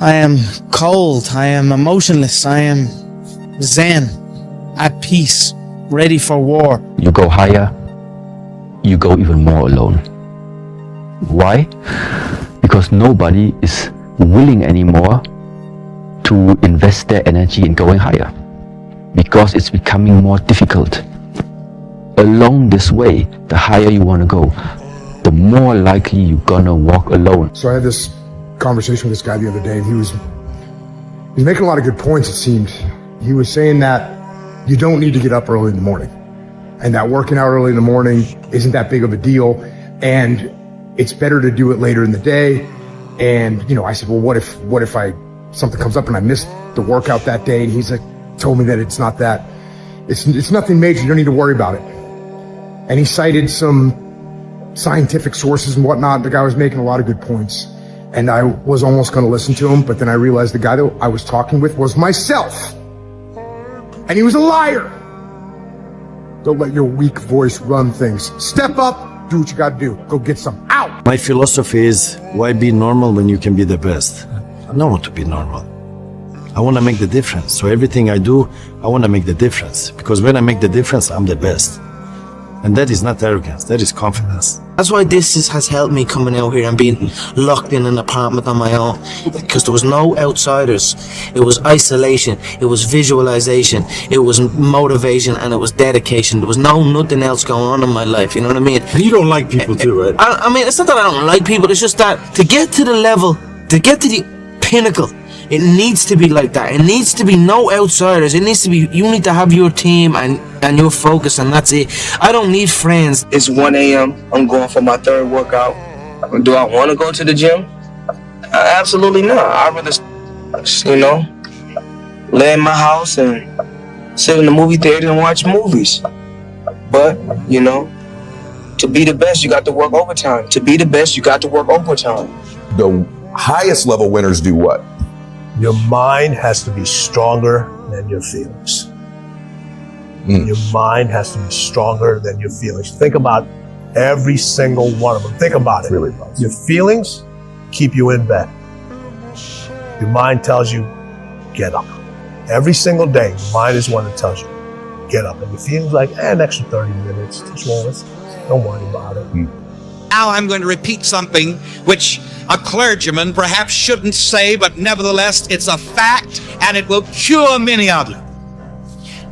I am cold. I am emotionless. I am zen, at peace, ready for war. You go higher, you go even more alone. Why? Because nobody is willing anymore to invest their energy in going higher, because it's becoming more difficult. Along this way, the higher you want to go, the more likely you're gonna walk alone. So I had this conversation with this guy the other day, and he was making a lot of good points, it seemed. He was saying that you don't need to get up early in the morning, and that working out early in the morning isn't that big of a deal, and it's better to do it later in the day. And, you know, I said, well, what if something comes up and I missed the workout that day? And he's like, told me that it's not that, it's nothing major, you don't need to worry about it. And he cited some scientific sources and whatnot. The guy was making a lot of good points, and I was almost going to listen to him, but then I realized the guy that I was talking with was myself, and he was a liar. Don't let your weak voice run things. Step up, do what you got to do. Go get some. Out. My philosophy is, why be normal when you can be the best? I don't want to be normal. I want to make the difference. So everything I do, I want to make the difference, because when I make the difference, I'm the best. And that is not arrogance, that is confidence. That's why this has helped me coming out here and being locked in an apartment on my own, because there was no outsiders. It was isolation, it was visualization, it was motivation, and it was dedication. There was nothing else going on in my life, you know what I mean? And you don't like people too, right? I mean, it's not that I don't like people, it's just that to get to the level, to get to the pinnacle, it needs to be like that. It needs to be no outsiders. It needs to be, you need to have your team and your focus, and that's it. I don't need friends. It's 1 a.m. I'm going for my third workout. Do I want to go to the gym? Absolutely not. I'd rather, you know, lay in my house and sit in the movie theater and watch movies. But, you know, to be the best, you got to work overtime. To be the best, you got to work overtime. The highest level winners do what? Your mind has to be stronger than your feelings. Your mind has to be stronger than your feelings. Think about every single one of them. Think about it. Really your feelings keep you in bed. Your mind tells you, get up. Every single day, your mind is one that tells you, get up. And your feelings like, an extra 30 minutes, just once. Don't worry about it. Now I'm going to repeat something which a clergyman perhaps shouldn't say, but nevertheless, it's a fact, and it will cure many of you.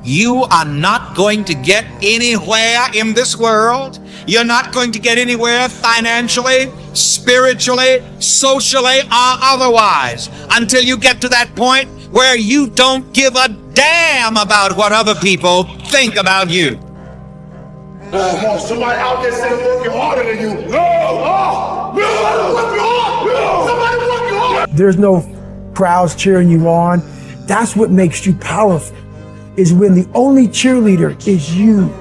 You are not going to get anywhere in this world. You're not going to get anywhere financially, spiritually, socially, or otherwise until you get to that point where you don't give a damn about what other people think about you. Somebody out there saying working harder than you. Somebody working hard. There's no crowds cheering you on. That's what makes you powerful, is when the only cheerleader is you,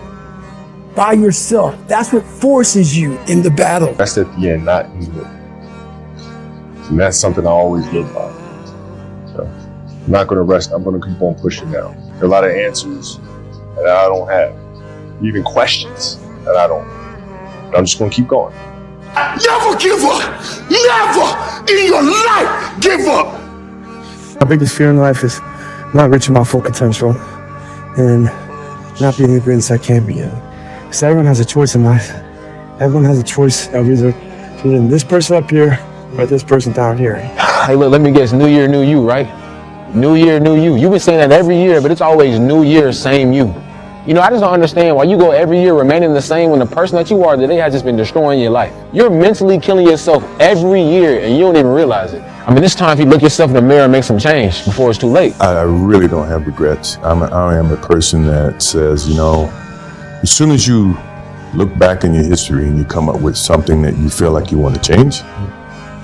by yourself. That's what forces you in the battle. Rest at the end, not in the middle. And that's something I always live by. So I'm not going to rest. I'm going to keep on pushing now. There are a lot of answers that I don't have. Even questions that I don't. I'm just gonna keep going. Never give up! Never in your life give up! My biggest fear in life is not reaching my full potential and not being the greatest I can be. Because everyone has a choice in life. Everyone has a choice of either this person up here or this person down here. Hey, look, let me guess, new year, new you, right? New year, new you. You've been saying that every year, but it's always new year, same you. You know, I just don't understand why you go every year remaining the same when the person that you are today has just been destroying your life. You're mentally killing yourself every year and you don't even realize it. I mean, it's time for you to look yourself in the mirror and make some change before it's too late. I really don't have regrets. I am a person that says, you know, as soon as you look back in your history and you come up with something that you feel like you want to change,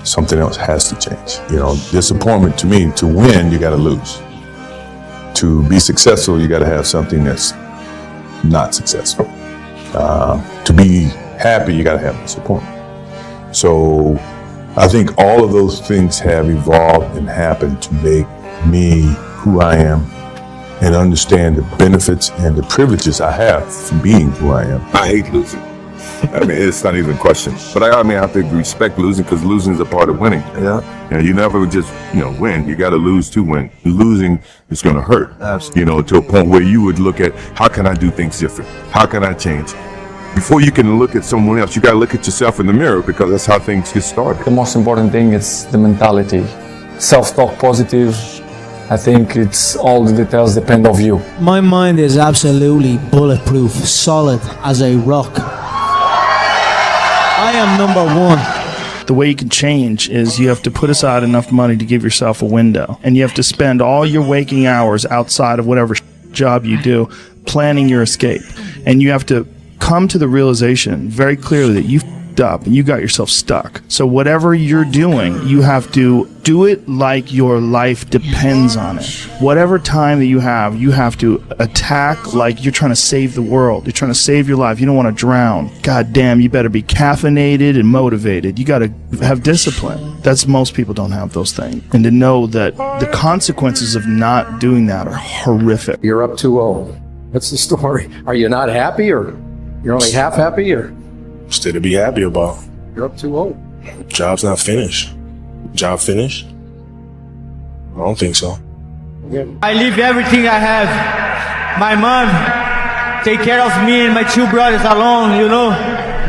something else has to change. You know, disappointment to me, to win, you got to lose. To be successful, you got to have something that's not successful. To be happy, you gotta have disappointment. So I think all of those things have evolved and happened to make me who I am and understand the benefits and the privileges I have from being who I am. I hate losing. I mean, it's not even a question. But I mean, I have to respect losing because losing is a part of winning. Yeah. You know, you never just, win. You got to lose to win. Losing is going to hurt. Absolutely. To a point where you would look at, how can I do things different? How can I change? Before you can look at someone else, you got to look at yourself in the mirror because that's how things get started. The most important thing is the mentality. Self-talk positive. I think it's all the details depend on you. My mind is absolutely bulletproof, solid as a rock. I am number one. The way you can change is you have to put aside enough money to give yourself a window. And you have to spend all your waking hours outside of whatever job you do planning your escape. And you have to come to the realization very clearly that you f***ed up and you got yourself stuck. So whatever you're doing, you have to do it like your life depends on it. Whatever time that you have to attack like you're trying to save the world. You're trying to save your life. You don't want to drown. God damn, you better be caffeinated and motivated. You got to have discipline. That's most people don't have those things. And to know that the consequences of not doing that are horrific. You're up 2-0. What's the story? Are you not happy, or you're only half happy, or? Still to be happy about. You're up 2-0. Job's not finished. Job finished? I don't think so. I leave everything I have. My mom take care of me and my 2 brothers alone,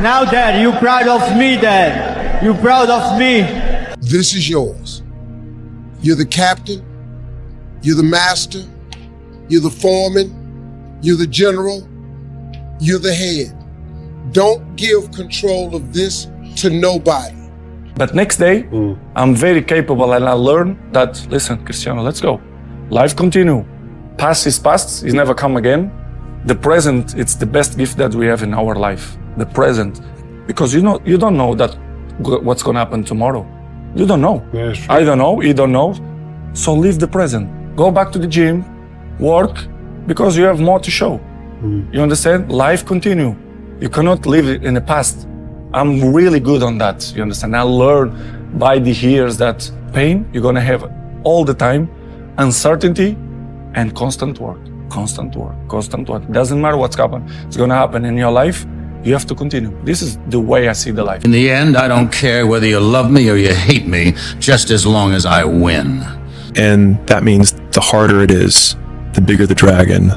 Now, Dad, you proud of me, Dad. You proud of me. This is yours. You're the captain. You're the master. You're the foreman. You're the general. You're the head. Don't give control of this to nobody. But next day, I'm very capable and I learn that, listen, Cristiano, let's go. Life continue. Past is past, it's never come again. The present, it's the best gift that we have in our life. The present. Because you don't know that what's going to happen tomorrow. You don't know. Yeah, sure. I don't know, you don't know. So live the present. Go back to the gym, work, because you have more to show. You understand? Life continue. You cannot live in the past. I'm really good on that, you understand? I learned by the years that pain, you're gonna have all the time, uncertainty and constant work. Doesn't matter what's happening. It's gonna happen in your life. You have to continue. This is the way I see the life. In the end, I don't care whether you love me or you hate me, just as long as I win. And that means the harder it is, the bigger the dragon,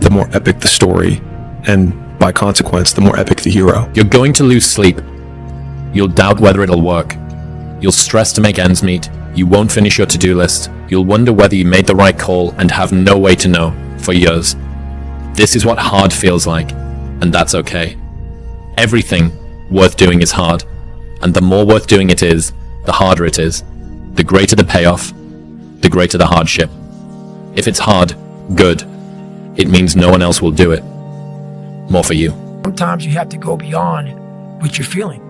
the more epic the story, and by consequence, the more epic the hero. You're going to lose sleep. You'll doubt whether it'll work. You'll stress to make ends meet. You won't finish your to-do list. You'll wonder whether you made the right call and have no way to know for years. This is what hard feels like, and that's okay. Everything worth doing is hard, and the more worth doing it is, the harder it is. The greater the payoff, the greater the hardship. If it's hard, good. It means no one else will do it. More for you. Sometimes you have to go beyond what you're feeling.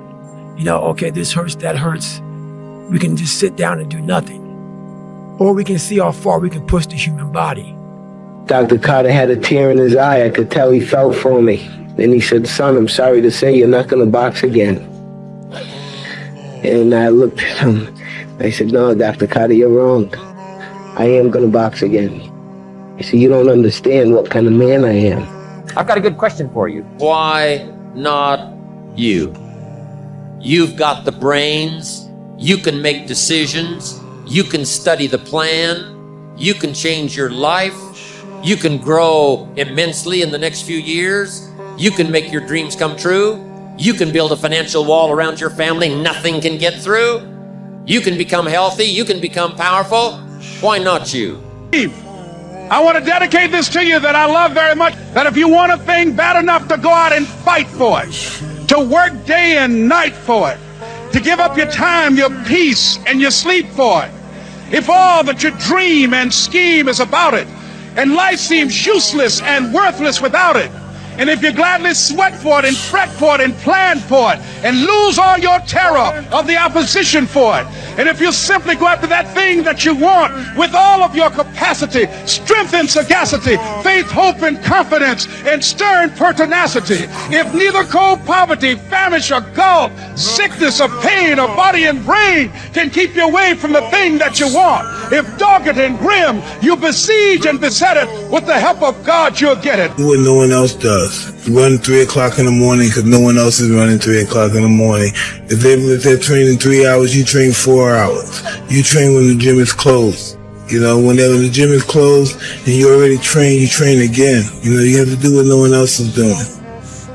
Okay, this hurts, that hurts. We can just sit down and do nothing. Or we can see how far we can push the human body. Dr. Carter had a tear in his eye. I could tell he felt for me. Then he said, son, I'm sorry to say you're not going to box again. And I looked at him. I said, no, Dr. Carter, you're wrong. I am going to box again. He said, you don't understand what kind of man I am. I've got a good question for you. Why not you? You've got the brains. You can make decisions. You can study the plan. You can change your life. You can grow immensely in the next few years. You can make your dreams come true. You can build a financial wall around your family nothing can get through. You can become healthy. You can become powerful. Why not you? I want to dedicate this to you that I love very much, that if you want a thing bad enough to go out and fight for it, to work day and night for it, to give up your time, your peace, and your sleep for it, if all that you dream and scheme is about it, and life seems useless and worthless without it, and if you gladly sweat for it and fret for it and plan for it and lose all your terror of the opposition for it, and if you simply go after that thing that you want with all of your capacity, strength and sagacity, faith, hope and confidence, and stern pertinacity, if neither cold poverty, famish or gulf, sickness or pain or body and brain can keep you away from the thing that you want, if dogged and grim you besiege and beset it, with the help of God you'll get it. Do what no one else does. hours. Run 3 o'clock in the morning because no one else is running 3 o'clock in the morning. If they're training 3 hours, you train 4 hours. You train when the gym is closed. You know, whenever the gym is closed and you already train, you train again. You know, you have to do what no one else is doing.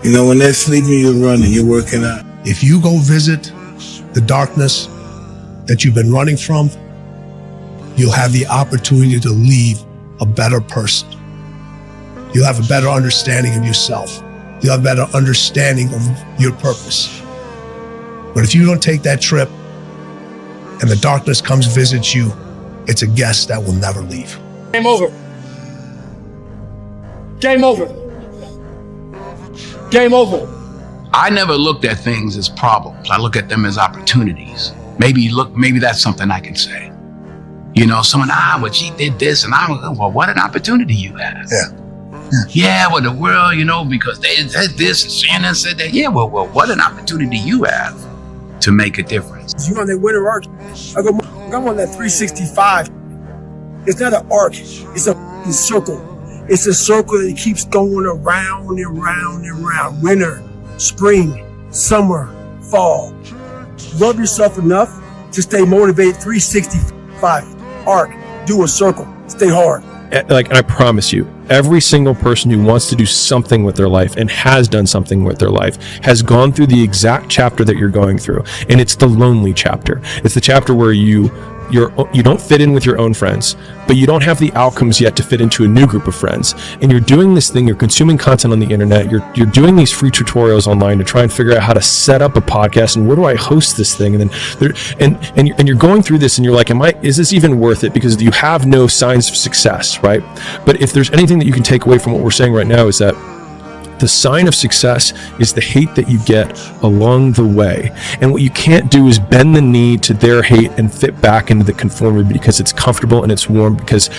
You know, when they're sleeping, you're running, you're working out. If you go visit the darkness that you've been running from, you'll have the opportunity to leave a better person. You'll have a better understanding of yourself. You'll have a better understanding of your purpose. But if you don't take that trip and the darkness comes visit you, it's a guest that will never leave. Game over. Game over. Game over. I never looked at things as problems. I look at them as opportunities. Maybe that's something I can say. You know, someone, well, she did this, and well, what an opportunity you have. Yeah, well, the world, you know, because they said this and Shannon said that. Yeah, well, what an opportunity you have to make a difference. You on that winter arc, I'm on that 365. It's not an arc, it's a circle. It's a circle that keeps going around and round and round. Winter, spring, summer, fall. Love yourself enough to stay motivated. 365 arc, do a circle, stay hard. Like, I promise you, every single person who wants to do something with their life and has done something with their life has gone through the exact chapter that you're going through. And it's the lonely chapter. It's the chapter where you don't fit in with your own friends, but you don't have the outcomes yet to fit into a new group of friends. And you're doing this thing, you're consuming content on the internet, you're doing these free tutorials online to try and figure out how to set up a podcast and where do I host this thing? And then you're going through this and you're like, is this even worth it? Because you have no signs of success, right? But if there's anything that you can take away from what we're saying right now, is that the sign of success is the hate that you get along the way. And what you can't do is bend the knee to their hate and fit back into the conformity because it's comfortable and it's warm. Because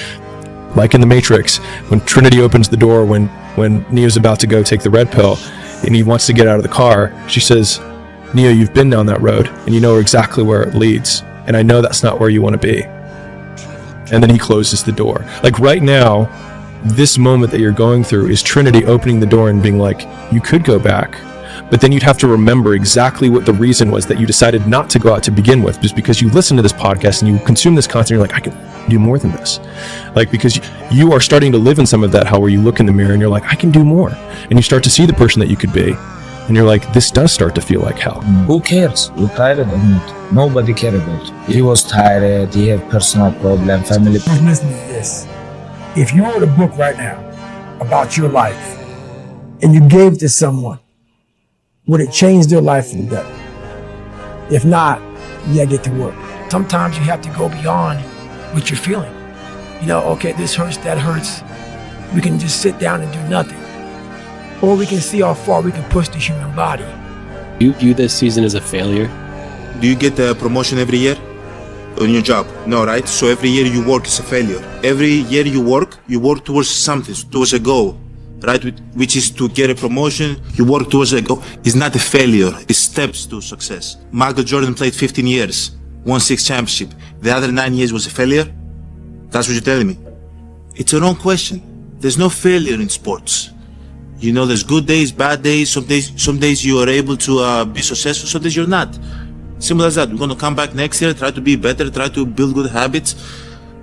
like in the Matrix, when Trinity opens the door, when Neo's about to go take the red pill and he wants to get out of the car, she says, Neo, you've been down that road and you know exactly where it leads. And I know that's not where you want to be. And then he closes the door. Like right now, this moment that you're going through is Trinity opening the door and being like, you could go back, but then you'd have to remember exactly what the reason was that you decided not to go out to begin with, just because you listen to this podcast and you consume this content, you're like, I can do more than this. Like, because you are starting to live in some of that hell where you look in the mirror and you're like, I can do more. And you start to see the person that you could be. And you're like, this does start to feel like hell. Who cares? You're tired or not? Nobody cares about you. He was tired, he had personal problem, family. Listen to this. If you wrote a book right now about your life and you gave it to someone, would it change their life for the better? If not, you gotta get to work. Sometimes you have to go beyond what you're feeling. You know, okay, this hurts, that hurts. We can just sit down and do nothing. Or we can see how far we can push the human body. Do you view this season as a failure? Do you get the promotion every year on your job? No, right? So every year you work is a failure. Every year you work towards something, towards a goal, right? Which is to get a promotion. You work towards a goal. It's not a failure. It's steps to success. Michael Jordan played 15 years, won 6 championships. The other 9 years was a failure? That's what you're telling me. It's a wrong question. There's no failure in sports. You know, there's good days, bad days. Some days you are able to be successful, some days you're not. Simple as that. We're going to come back next year, try to be better, try to build good habits,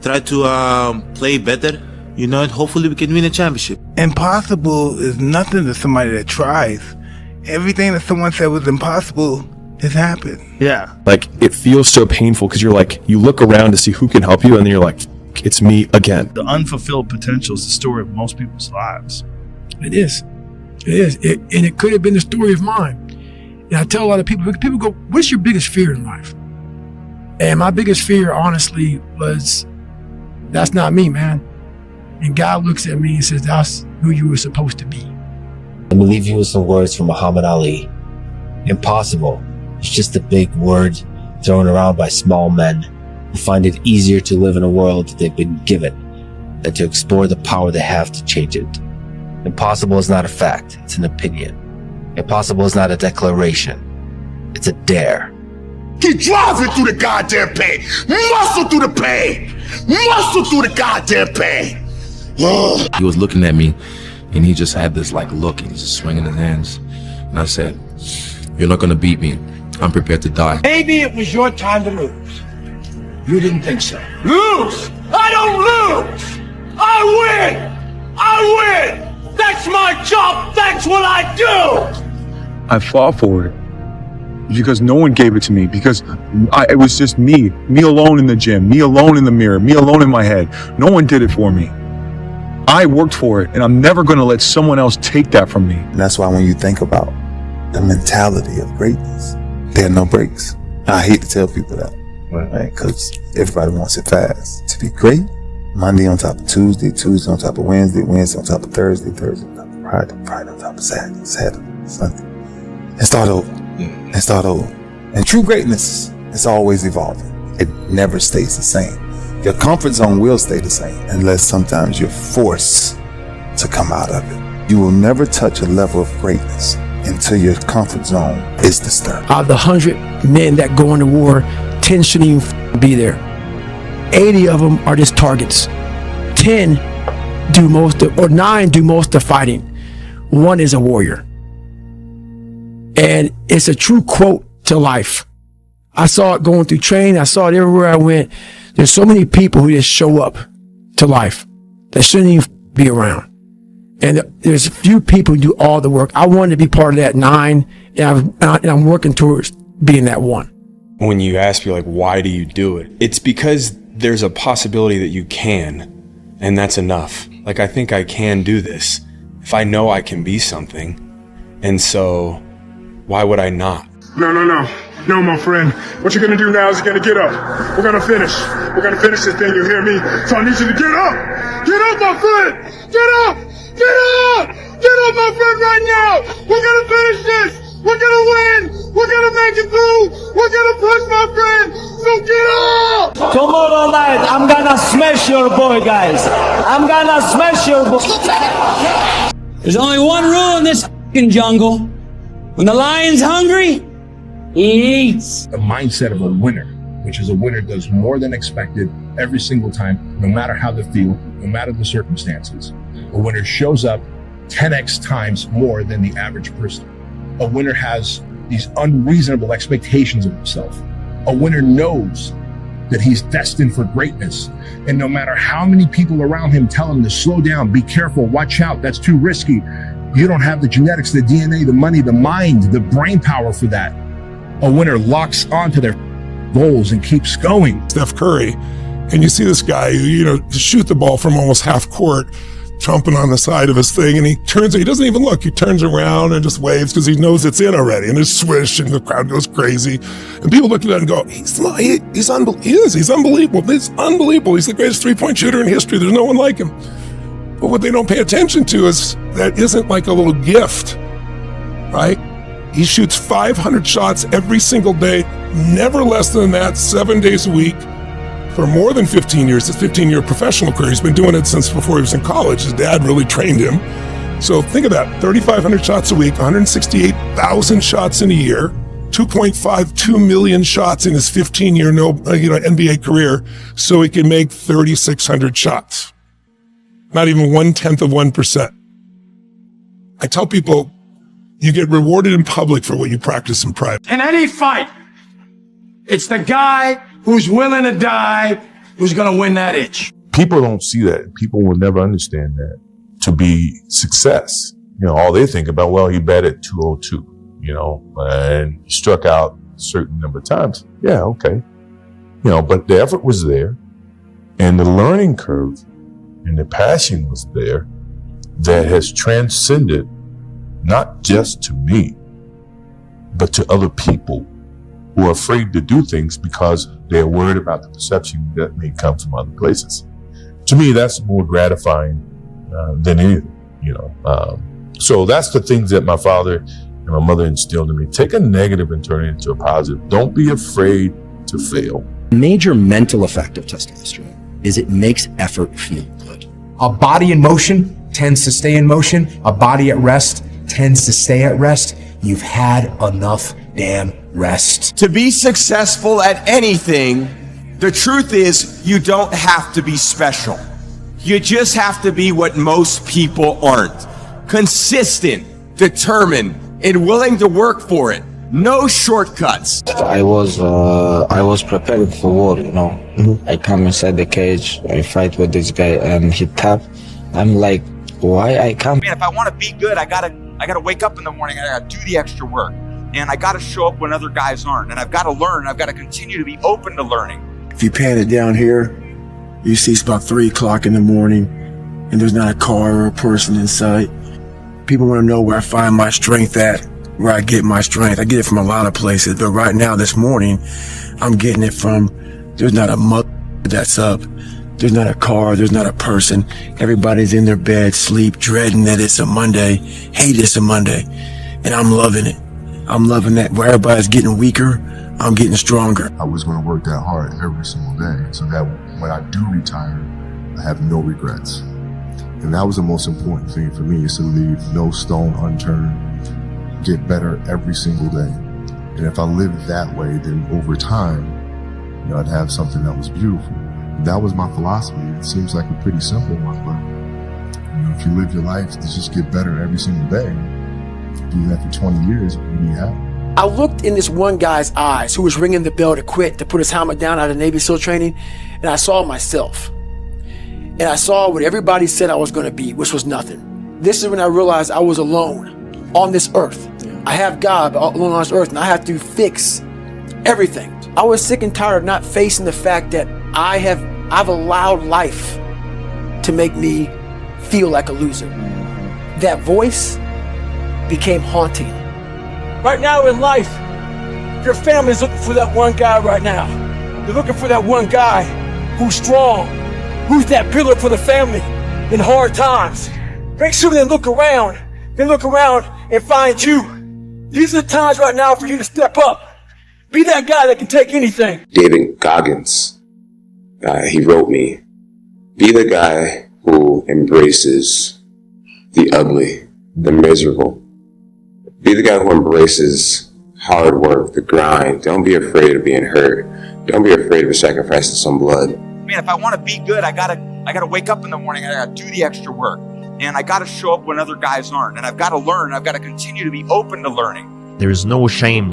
try to play better, you know, and hopefully we can win a championship. Impossible is nothing to somebody that tries. Everything that someone said was impossible has happened. Yeah. Like, it feels so painful because you're like, you look around to see who can help you and then you're like, it's me again. The unfulfilled potential is the story of most people's lives. It is. And it could have been the story of mine. And I tell a lot of people go, what's your biggest fear in life? And my biggest fear, honestly, was, that's not me, man. And God looks at me and says, that's who you were supposed to be. I believe you with some words from Muhammad Ali. Impossible. It's just a big word thrown around by small men who find it easier to live in a world they've been given than to explore the power they have to change it. Impossible is not a fact, it's an opinion. Impossible is not a declaration, it's a dare. Keep driving through the goddamn pain. Muscle through the pain. Muscle through the goddamn pain. He was looking at me And he just had this like look, and he's just swinging his hands. And I said, "You're not gonna beat me. I'm prepared to die." Maybe it was your time to lose. You didn't think so. Lose? I don't lose! I win! I win! That's my job! That's what I do! I fought for it because no one gave it to me, because it was just me alone in the gym, me alone in the mirror, me alone in my head. No one did it for me. I worked for it, and I'm never going to let someone else take that from me. And that's why when you think about the mentality of greatness, there are no breaks. I hate to tell people that, right? Because everybody wants it fast. To be great, Monday on top of Tuesday, Tuesday on top of Wednesday, Wednesday on top of Thursday, Thursday on top of Friday, Friday on top of Saturday, Saturday, Sunday. And start over. And start over. And true greatness is always evolving. It never stays the same. Your comfort zone will stay the same unless sometimes you're forced to come out of it. You will never touch a level of greatness until your comfort zone is disturbed. Out of the 100 men that go into war, 10 shouldn't even be there. 80 of them are just targets. 10 do most of, or 9 do most of the fighting. 1 is a warrior. And it's a true quote to life. I saw it going through training. I saw it everywhere I went. There's so many people who just show up to life that shouldn't even be around. And there's a few people who do all the work. I wanted to be part of that 9, and I'm working towards being that 1. When you ask me, like, why do you do it? It's because there's a possibility that you can, and that's enough. Like, I think I can do this if I know I can be something. And so why would I not? No, my friend. What you're gonna do now is you're gonna get up. We're gonna finish. We're gonna finish this thing, you hear me? So I need you to get up! Get up, my friend! Get up! Get up! Get up, my friend, right now! We're gonna finish this! We're gonna win! We're gonna make it through! We're gonna push, my friend! So get up! Tomorrow night, I'm gonna smash your boy, guys. I'm gonna smash your boy. There's only one rule in this f***ing jungle. When the lion's hungry, he eats. The mindset of a winner, which is a winner does more than expected every single time, no matter how they feel, no matter the circumstances. A winner shows up 10x times more than the average person. A winner has these unreasonable expectations of himself. A winner knows that he's destined for greatness. And no matter how many people around him tell him to slow down, be careful, watch out, that's too risky. You don't have the genetics, the DNA, the money, the mind, the brain power for that. A winner locks onto their goals and keeps going. Steph Curry, and you see this guy, shoot the ball from almost half court, trumping on the side of his thing, and he doesn't even look. He turns around and just waves because he knows it's in already, and there's swish, and the crowd goes crazy. And people look at that and go, he's unbelievable. He's unbelievable. It's unbelievable. He's the greatest three-point shooter in history. There's no one like him. But what they don't pay attention to is that isn't like a little gift, right? He shoots 500 shots every single day, never less than that, 7 days a week, for more than 15 years. His 15-year professional career. He's been doing it since before he was in college. His dad really trained him. So think of that, 3,500 shots a week, 168,000 shots in a year, 2.52 million shots in his 15-year NBA career, so he can make 3,600 shots. Not even 0.1%. I tell people, you get rewarded in public for what you practice in private. In any fight, it's the guy who's willing to die who's gonna win that itch. People don't see that. People will never understand that to be success. All they think about, well, he batted 202, and he struck out a certain number of times. Yeah, okay. But the effort was there, and the learning curve and the passion was there that has transcended not just to me, but to other people who are afraid to do things because they're worried about the perception that may come from other places. To me, that's more gratifying than anything, So that's the things that my father and my mother instilled in me. Take a negative and turn it into a positive. Don't be afraid to fail. Major mental effect of testosterone is it makes effort feel good. A body in motion tends to stay in motion. A body at rest tends to stay at rest. You've had enough damn rest. To be successful at anything, the truth is you don't have to be special. You just have to be what most people aren't. consistent, determined, and willing to work for it. No shortcuts. I was prepared for war, you know. I come inside the cage, I fight with this guy, and he tap. I'm like, why I come? Man, if I want to be good, I gotta wake up in the morning, I gotta do the extra work. And I gotta show up when other guys aren't. And I've gotta learn, I've gotta continue to be open to learning. If you pan it down here, you see it's about 3 o'clock in the morning, and there's not a car or a person in sight. People want to know where I find my strength at, where I get my strength. I get it from a lot of places, but right now, this morning, I'm getting it from, there's not a mother that's up. There's not a car, there's not a person. Everybody's in their bed, sleep, dreading that it's a Monday, hate it's a Monday. And I'm loving it. I'm loving that where everybody's getting weaker, I'm getting stronger. I was going to work that hard every single day so that when I do retire, I have no regrets. And that was the most important thing for me, is to leave no stone unturned, get better every single day. And if I lived that way, then over time, you know, I'd have something that was beautiful. That was my philosophy. It seems like a pretty simple one, but you know, if you live your life to just get better every single day, do that for 20 years, what do you have? I looked in this one guy's eyes who was ringing the bell to quit, to put his helmet down out of Navy SEAL training, and I saw myself. And I saw what everybody said I was going to be, which was nothing. This is when I realized I was alone on this earth. I have God alone on this earth, and I have to fix everything. I was sick and tired of not facing the fact that I've allowed life to make me feel like a loser. That voice became haunting. Right now in life, your family's looking for that one guy right now. They're looking for that one guy who's strong, who's that pillar for the family in hard times. Make sure they look around and find you. These are the times right now for you to step up. Be that guy that can take anything. David Goggins, he wrote me, be the guy who embraces the ugly, the miserable. Be the guy who embraces hard work, the grind. Don't be afraid of being hurt. Don't be afraid of sacrificing some blood. Man, if I want to be good, I gotta wake up in the morning, I gotta do the extra work. And I gotta show up when other guys aren't. And I've gotta learn, I've gotta continue to be open to learning. There is no shame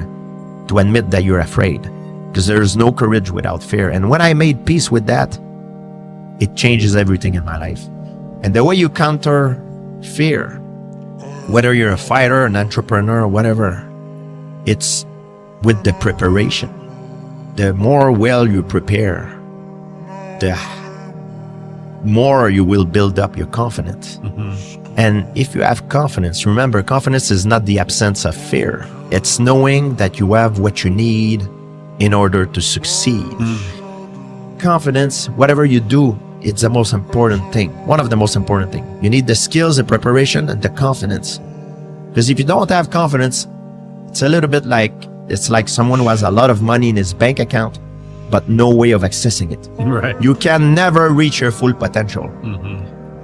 to admit that you're afraid, because there is no courage without fear. And when I made peace with that, it changes everything in my life. And the way you counter fear, whether you're a fighter, an entrepreneur, or whatever, it's with the preparation. The more well you prepare, the more you will build up your confidence. And if you have confidence, remember, confidence is not the absence of fear. It's knowing that you have what you need in order to succeed. Confidence, whatever you do, it's the most important thing. One of the most important things. You need the skills, the preparation, and the confidence. Because if you don't have confidence, it's a little bit like, it's like someone who has a lot of money in his bank account, but no way of accessing it. Right. You can never reach your full potential.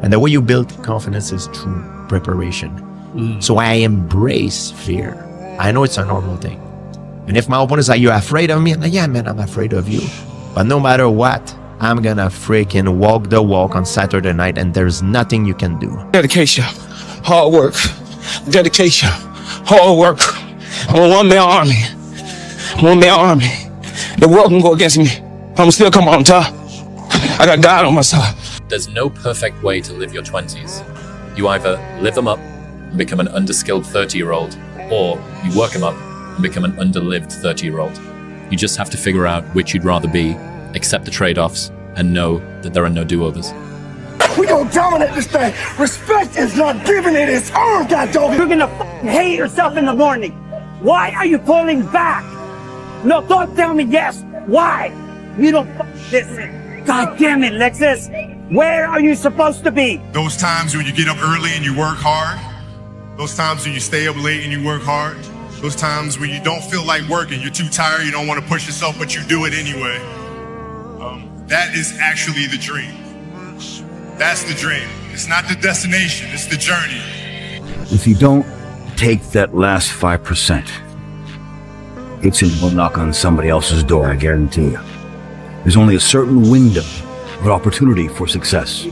And the way you build confidence is through preparation. So I embrace fear. I know it's a normal thing. And if my opponent is like, you're afraid of me? I'm like, yeah, man, I'm afraid of you. But no matter what, I'm gonna freaking walk the walk on Saturday night, and there's nothing you can do. Dedication, hard work, dedication, hard work. I'm a one-man army. The world can go against me. I'm still come on top. I got God on my side. There's no perfect way to live your 20s. You either live them up and become an underskilled 30-year-old, or you work them up and become an underlived 30-year-old. You just have to figure out which you'd rather be, accept the trade-offs, and know that there are no do-overs. We gonna dominate this thing. Respect is not given, it is earned, goddog. You're gonna hate yourself in the morning. Why are you pulling back? No, don't tell me yes. Why? You don't listen. God damn it, Lexus. Where are you supposed to be? Those times when you get up early and you work hard. Those times when you stay up late and you work hard. Those times when you don't feel like working, you're too tired, you don't want to push yourself, but you do it anyway. That is actually the dream. That's the dream. It's not the destination, it's the journey. If you don't take that last 5%, it's in will knock on somebody else's door, I guarantee you. There's only a certain window of opportunity for success.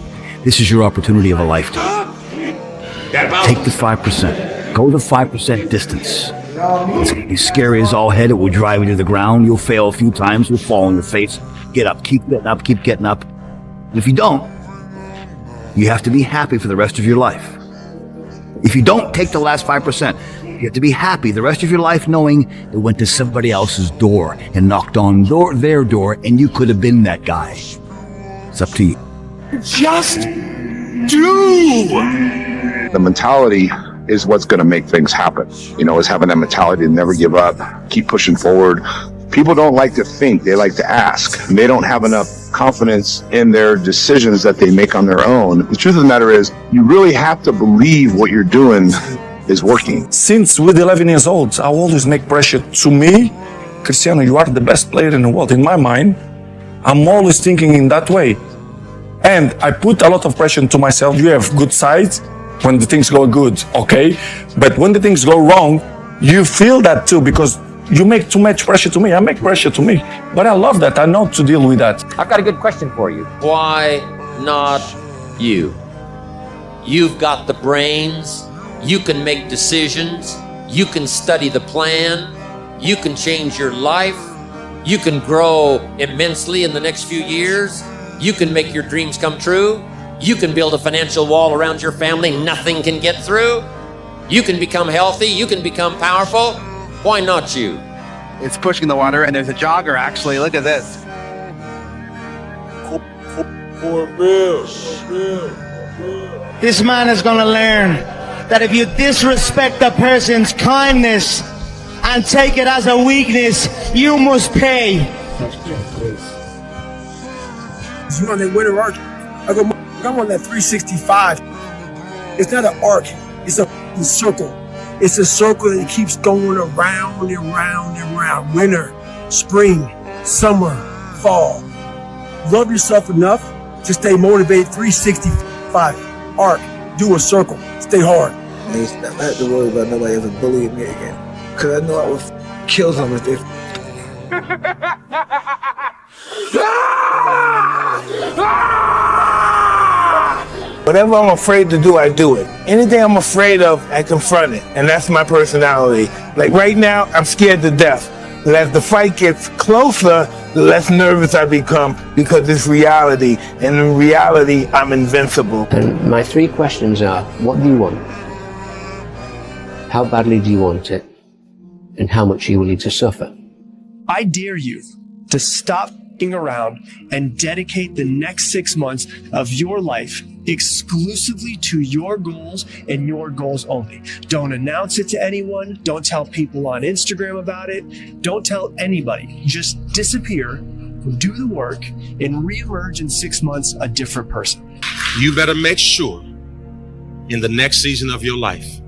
This is your opportunity of a lifetime. Take the 5%. Go the 5% distance. It's going to be scary as all head. It will drive you to the ground. You'll fail a few times. You'll fall on your face. Get up. Keep getting up. Keep getting up. And if you don't, you have to be happy for the rest of your life. If you don't take the last 5%, you have to be happy the rest of your life knowing it went to somebody else's door and knocked on their door, and you could have been that guy. It's up to you. Just do! The mentality is what's going to make things happen. You know, is having that mentality to never give up, keep pushing forward. People don't like to think, they like to ask. And they don't have enough confidence in their decisions that they make on their own. The truth of the matter is, you really have to believe what you're doing is working. Since with 11 years old, I always make pressure to me. Cristiano, you are the best player in the world. In my mind, I'm always thinking in that way. And I put a lot of pressure to myself. You have good sides when the things go good, okay? But when the things go wrong, you feel that too, because you make too much pressure to me. I make pressure to me. But I love that. I know to deal with that. I've got a good question for you. Why not you? You've got the brains. You can make decisions. You can study the plan. You can change your life. You can grow immensely in the next few years. You can make your dreams come true. You can build a financial wall around your family nothing can get through. You can become healthy. You can become powerful. Why not you? It's pushing the water, and there's a jogger actually. Look at this. This man is gonna learn that if you disrespect a person's kindness and take it as a weakness, you must pay. You on that winter arc? I'm on that 365. It's not an arc. It's a circle. It's a circle that keeps going around and round and round. Winter, spring, summer, fall. Love yourself enough to stay motivated. 365 arc. Do a circle. Stay hard. I don't have to worry about nobody ever bullying me again. Because I know I would kill them if they... Whatever I'm afraid to do, I do it. Anything I'm afraid of, I confront it. And that's my personality. Like right now, I'm scared to death. But as the fight gets closer, the less nervous I become because it's reality. And in reality, I'm invincible. And my three questions are, what do you want? How badly do you want it? And how much are you willing to suffer? I dare you to stop f***ing around and dedicate the next 6 months of your life exclusively to your goals and your goals only. Don't announce it to anyone. Don't tell people on Instagram about it. Don't tell anybody. Just disappear, do the work, and reemerge in 6 months a different person. You better make sure in the next season of your life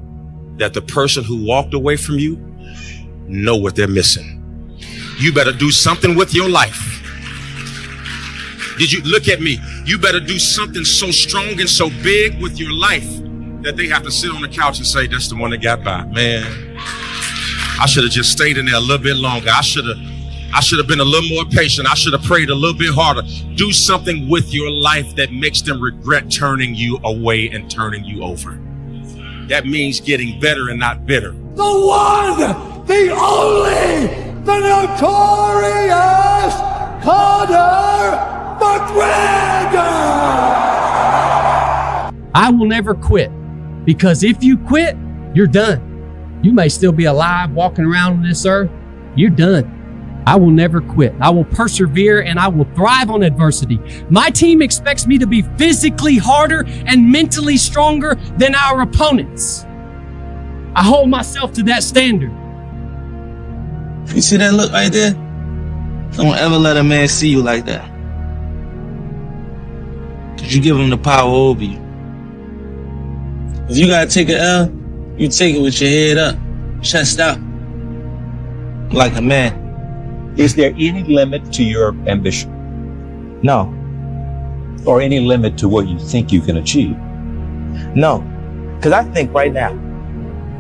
that the person who walked away from you know what they're missing. You better do something with your life. Did you look at me? You better do something so strong and so big with your life that they have to sit on the couch and say, that's the one that got by. Man, I should have just stayed in there a little bit longer. I should have been a little more patient. I should have prayed a little bit harder. Do something with your life that makes them regret turning you away and turning you over. That means getting better and not bitter. The one, the only, the notorious Conor McGregor! I will never quit, because if you quit, you're done. You may still be alive walking around on this earth. You're done. I will never quit. I will persevere and I will thrive on adversity. My team expects me to be physically harder and mentally stronger than our opponents. I hold myself to that standard. You see that look right there? Don't ever let a man see you like that. Cause you give him the power over you. If you gotta take an L, you take it with your head up, chest out, like a man. Is there any limit to your ambition? No. Or any limit to what you think you can achieve? No. Because I think right now,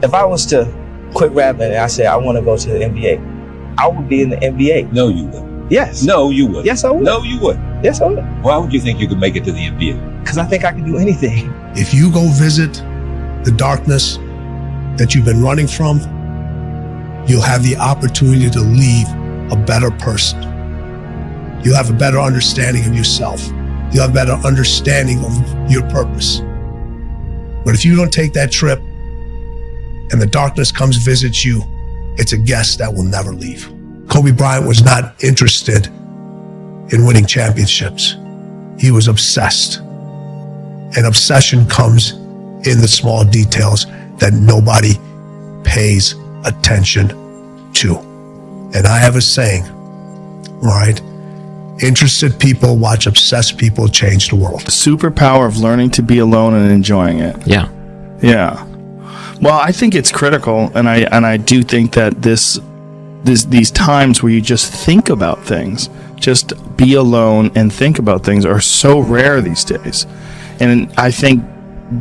if I was to quit rapping and I said I want to go to the NBA, I would be in the NBA. No, you wouldn't. Yes. No, you wouldn't. Yes, I would. No, you wouldn't. Yes, I would. Why would you think you could make it to the NBA? Because I think I can do anything. If you go visit the darkness that you've been running from, you'll have the opportunity to leave a better person. You'll have a better understanding of yourself. You'll have a better understanding of your purpose. But if you don't take that trip and the darkness comes visits you, it's a guest that will never leave. Kobe Bryant was not interested in winning championships. He was obsessed. And obsession comes in the small details that nobody pays attention to. And I have a saying, all right? Interested people watch obsessed people change the world. The superpower of learning to be alone and enjoying it. Yeah. Yeah. Well, I think it's critical, and I do think that these times where you just think about things, just be alone and think about things, are so rare these days. And I think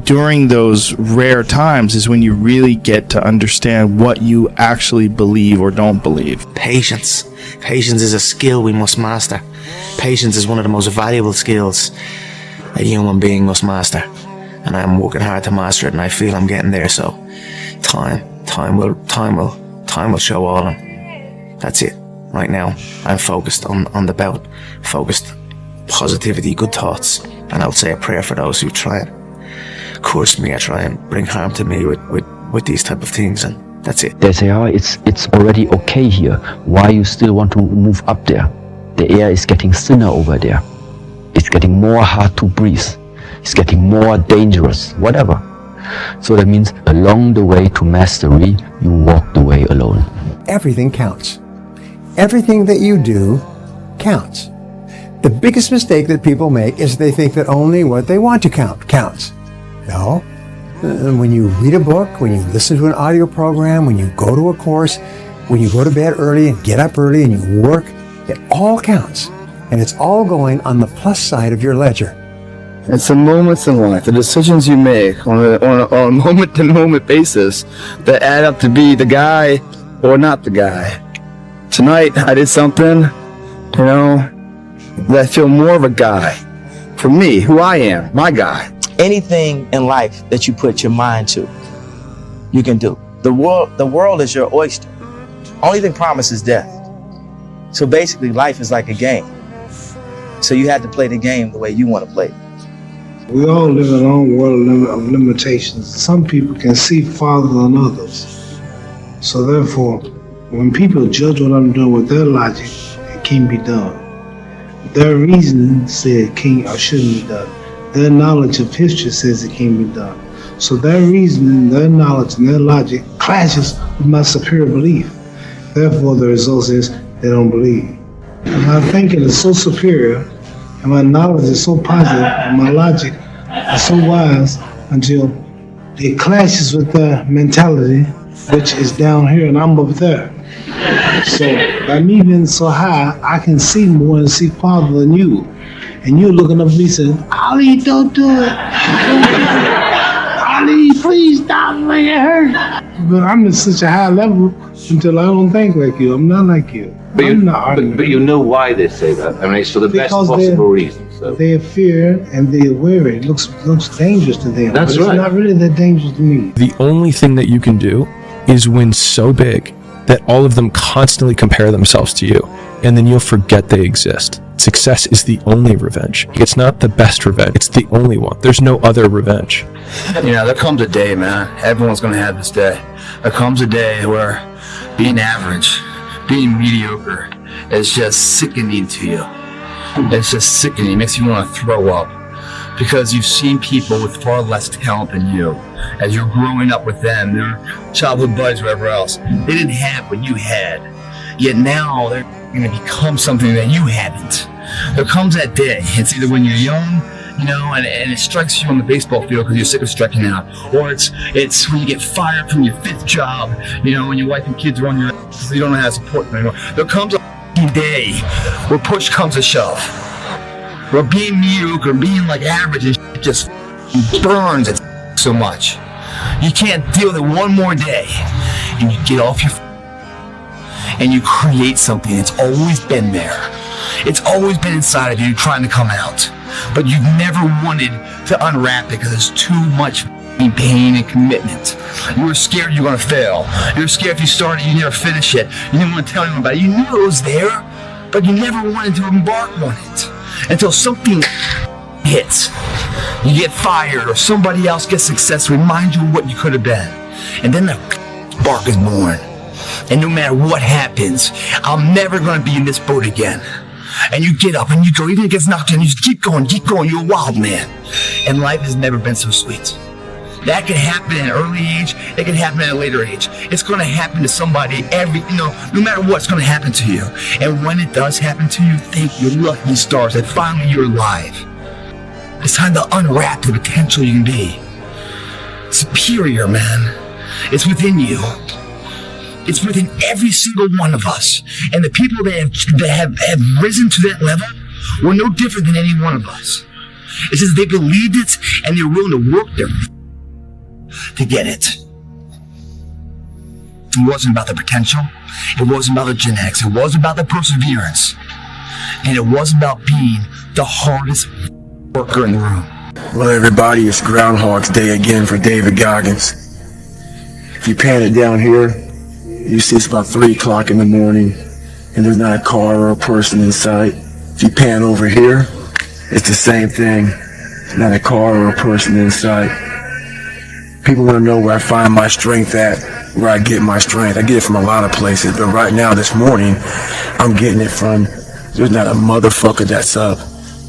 during those rare times is when you really get to understand what you actually believe or don't believe. Patience. Patience is a skill we must master. Patience is one of the most valuable skills a human being must master. And I'm working hard to master it, and I feel I'm getting there. So time will show all. And that's it. Right now, I'm focused on the bout. Focused positivity, good thoughts. And I'll say a prayer for those who try and curse me or try and bring harm to me with these type of things, and that's it. They say, oh, it's already okay here. Why you still want to move up there? The air is getting thinner over there. It's getting more hard to breathe. It's getting more dangerous, whatever. So that means along the way to mastery, you walk the way alone. Everything counts. Everything that you do counts. The biggest mistake that people make is they think that only what they want to count counts. No. When you read a book, when you listen to an audio program, when you go to a course, when you go to bed early and get up early and you work, it all counts. And it's all going on the plus side of your ledger. It's the moments in life, the decisions you make on a moment-to-moment basis that add up to be the guy or not the guy. Tonight, I did something, that I feel more of a guy. For me, who I am, my guy. Anything in life that you put your mind to, you can do. The world is your oyster. Only thing promised is death. So basically, life is like a game. So you have to play the game the way you want to play it. We all live in our own world of limitations. Some people can see farther than others. So therefore, when people judge what I'm doing with their logic, it can't be done. Their reasoning says it can't or shouldn't be done. Their knowledge of history says it can't be done. So their reasoning, their knowledge, and their logic clashes with my superior belief. Therefore, the result is they don't believe. And my thinking is so superior, and my knowledge is so positive, and my logic is so wise until it clashes with their mentality, which is down here and I'm up there. So by me being so high, I can see more and see farther than you. And you're looking up at me saying, Ali, don't do it. Ali, please stop, make it hurt. But I'm at such a high level until I don't think like you. I'm not like you. But you know why they say that. I mean, it's for the best possible reason. So. They fear and they're wary. It looks dangerous to them. That's but right. It's not really that dangerous to me. The only thing that you can do is win so big that all of them constantly compare themselves to you, and then you'll forget they exist. Success is the only revenge. It's not the best revenge. It's the only one. There's no other revenge. There comes a day, man. Everyone's going to have this day. There comes a day where being average, being mediocre is just sickening to you. It's just sickening. It makes you want to throw up. Because you've seen people with far less talent than you. As you're growing up with them, their childhood buddies, whatever else, they didn't have what you had. Yet now they're going to become something that you haven't. There comes that day. It's either when you're young, and it strikes you on the baseball field because you're sick of striking out, or it's when you get fired from your 5th job, when your wife and kids are on your ass because you don't know how to support them anymore. There comes a day where push comes to shove. Where being mediocre, being like average and shit just burns it so much. You can't deal with it one more day. And you get off your and you create something that's always been there. It's always been inside of you trying to come out. But you've never wanted to unwrap it because there's too much pain and commitment. You were scared you were going to fail. You were scared if you started, you never finish it. You didn't want to tell anyone about it. You knew it was there, but you never wanted to embark on it until something hits. You get fired or somebody else gets success, remind you of what you could have been. And then the spark is born. And no matter what happens, I'm never going to be in this boat again. And you get up and you go, even if it gets knocked down, you just keep going, you're a wild man. And life has never been so sweet. That can happen at an early age, it can happen at a later age. It's going to happen to somebody no matter what, it's going to happen to you. And when it does happen to you, thank your lucky stars that finally you're alive. It's time to unwrap the potential you can be. Superior, man. It's within you. It's within every single one of us. And the people that have risen to that level were no different than any one of us. It's just they believed it and they're willing to work their to get it. It wasn't about the potential. It wasn't about the genetics. It wasn't about the perseverance. And it wasn't about being the hardest worker in the room. Well, everybody, it's Groundhog's Day again for David Goggins. If you pan it down here, you see it's about 3 o'clock in the morning, and there's not a car or a person in sight. If you pan over here, it's the same thing. Not a car or a person in sight. People want to know where I find my strength at, where I get my strength. I get it from a lot of places, but right now, this morning, I'm getting it from, there's not a motherfucker that's up.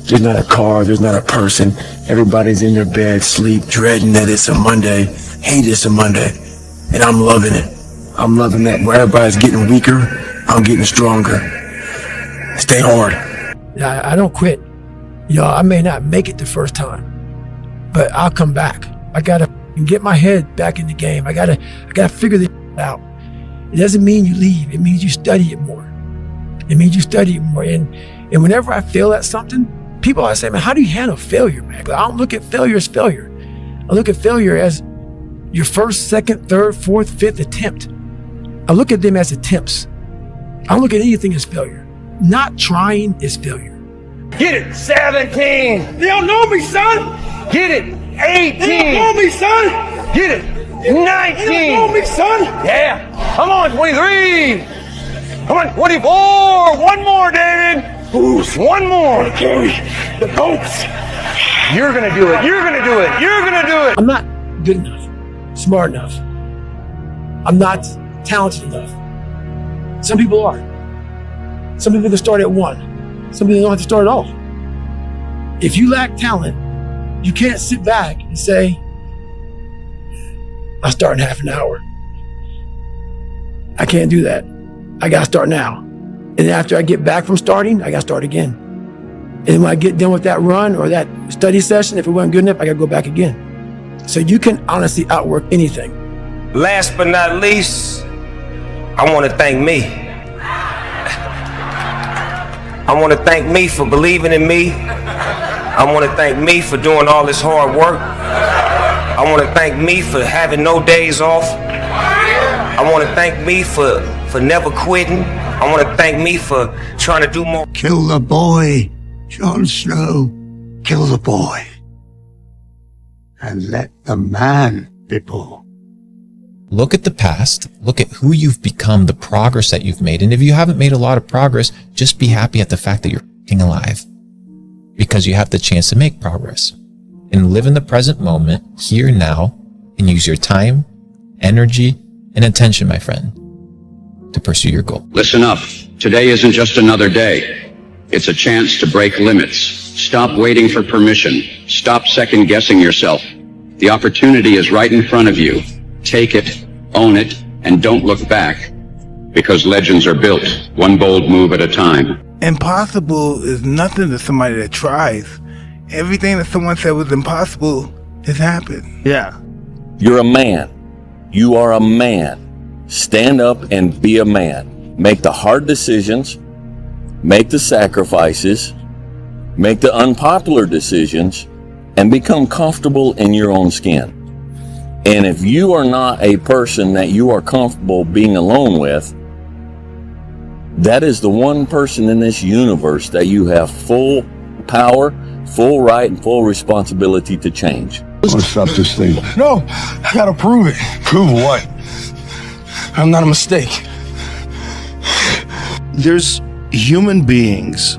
There's not a car, there's not a person. Everybody's in their bed, sleep, dreading that it's a Monday, hate it's a Monday. And I'm loving it. I'm loving that where everybody's getting weaker, I'm getting stronger. Stay hard. I don't quit. I may not make it the first time, but I'll come back. I gotta get my head back in the game. I gotta figure this out. It doesn't mean you leave. It means you study it more. And whenever I fail at something, people always say, man, how do you handle failure, man? But I don't look at failure as failure. I look at failure as your first, second, third, fourth, fifth attempt. I look at them as attempts. I don't look at anything as failure. Not trying is failure. Get it, 17. They don't know me, son. Get it, 18. They don't know me, son. Get it, 19. They don't know me, son. Yeah. Come on, 23. Come on, 24. One more, David. One more. Carry the boats. You're gonna do it. You're gonna do it. You're gonna do it. I'm not good enough, smart enough. I'm not talented enough. Some people are. Some people can start at 1. Some people don't have to start at all. If you lack talent, you can't sit back and say, I'll start in half an hour. I can't do that. I gotta start now. And after I get back from starting, I gotta start again. And when I get done with that run or that study session, if it wasn't good enough, I gotta go back again. So you can honestly outwork anything. Last but not least, I want to thank me. I want to thank me for believing in me. I want to thank me for doing all this hard work. I want to thank me for having no days off. I want to thank me for never quitting. I want to thank me for trying to do more. Kill the boy, Jon Snow. Kill the boy. And let the man be born. Look at the past, look at who you've become, the progress that you've made. And if you haven't made a lot of progress, just be happy at the fact that you're alive, because you have the chance to make progress. And live in the present moment, here now, and use your time, energy, and attention, my friend, to pursue your goal. Listen up. Today isn't just another day. It's a chance to break limits. Stop waiting for permission. Stop second-guessing yourself. The opportunity is right in front of you. Take it, own it, and don't look back. Because legends are built, one bold move at a time. Impossible is nothing to somebody that tries. Everything that someone said was impossible has happened. Yeah. You're a man. You are a man. Stand up and be a man. Make the hard decisions. Make the sacrifices. Make the unpopular decisions. And become comfortable in your own skin. And if you are not a person that you are comfortable being alone with, that is the one person in this universe that you have full power, full right, and full responsibility to change. want to stop this thing. No, I gotta prove it. Prove what? I'm not a mistake. There's human beings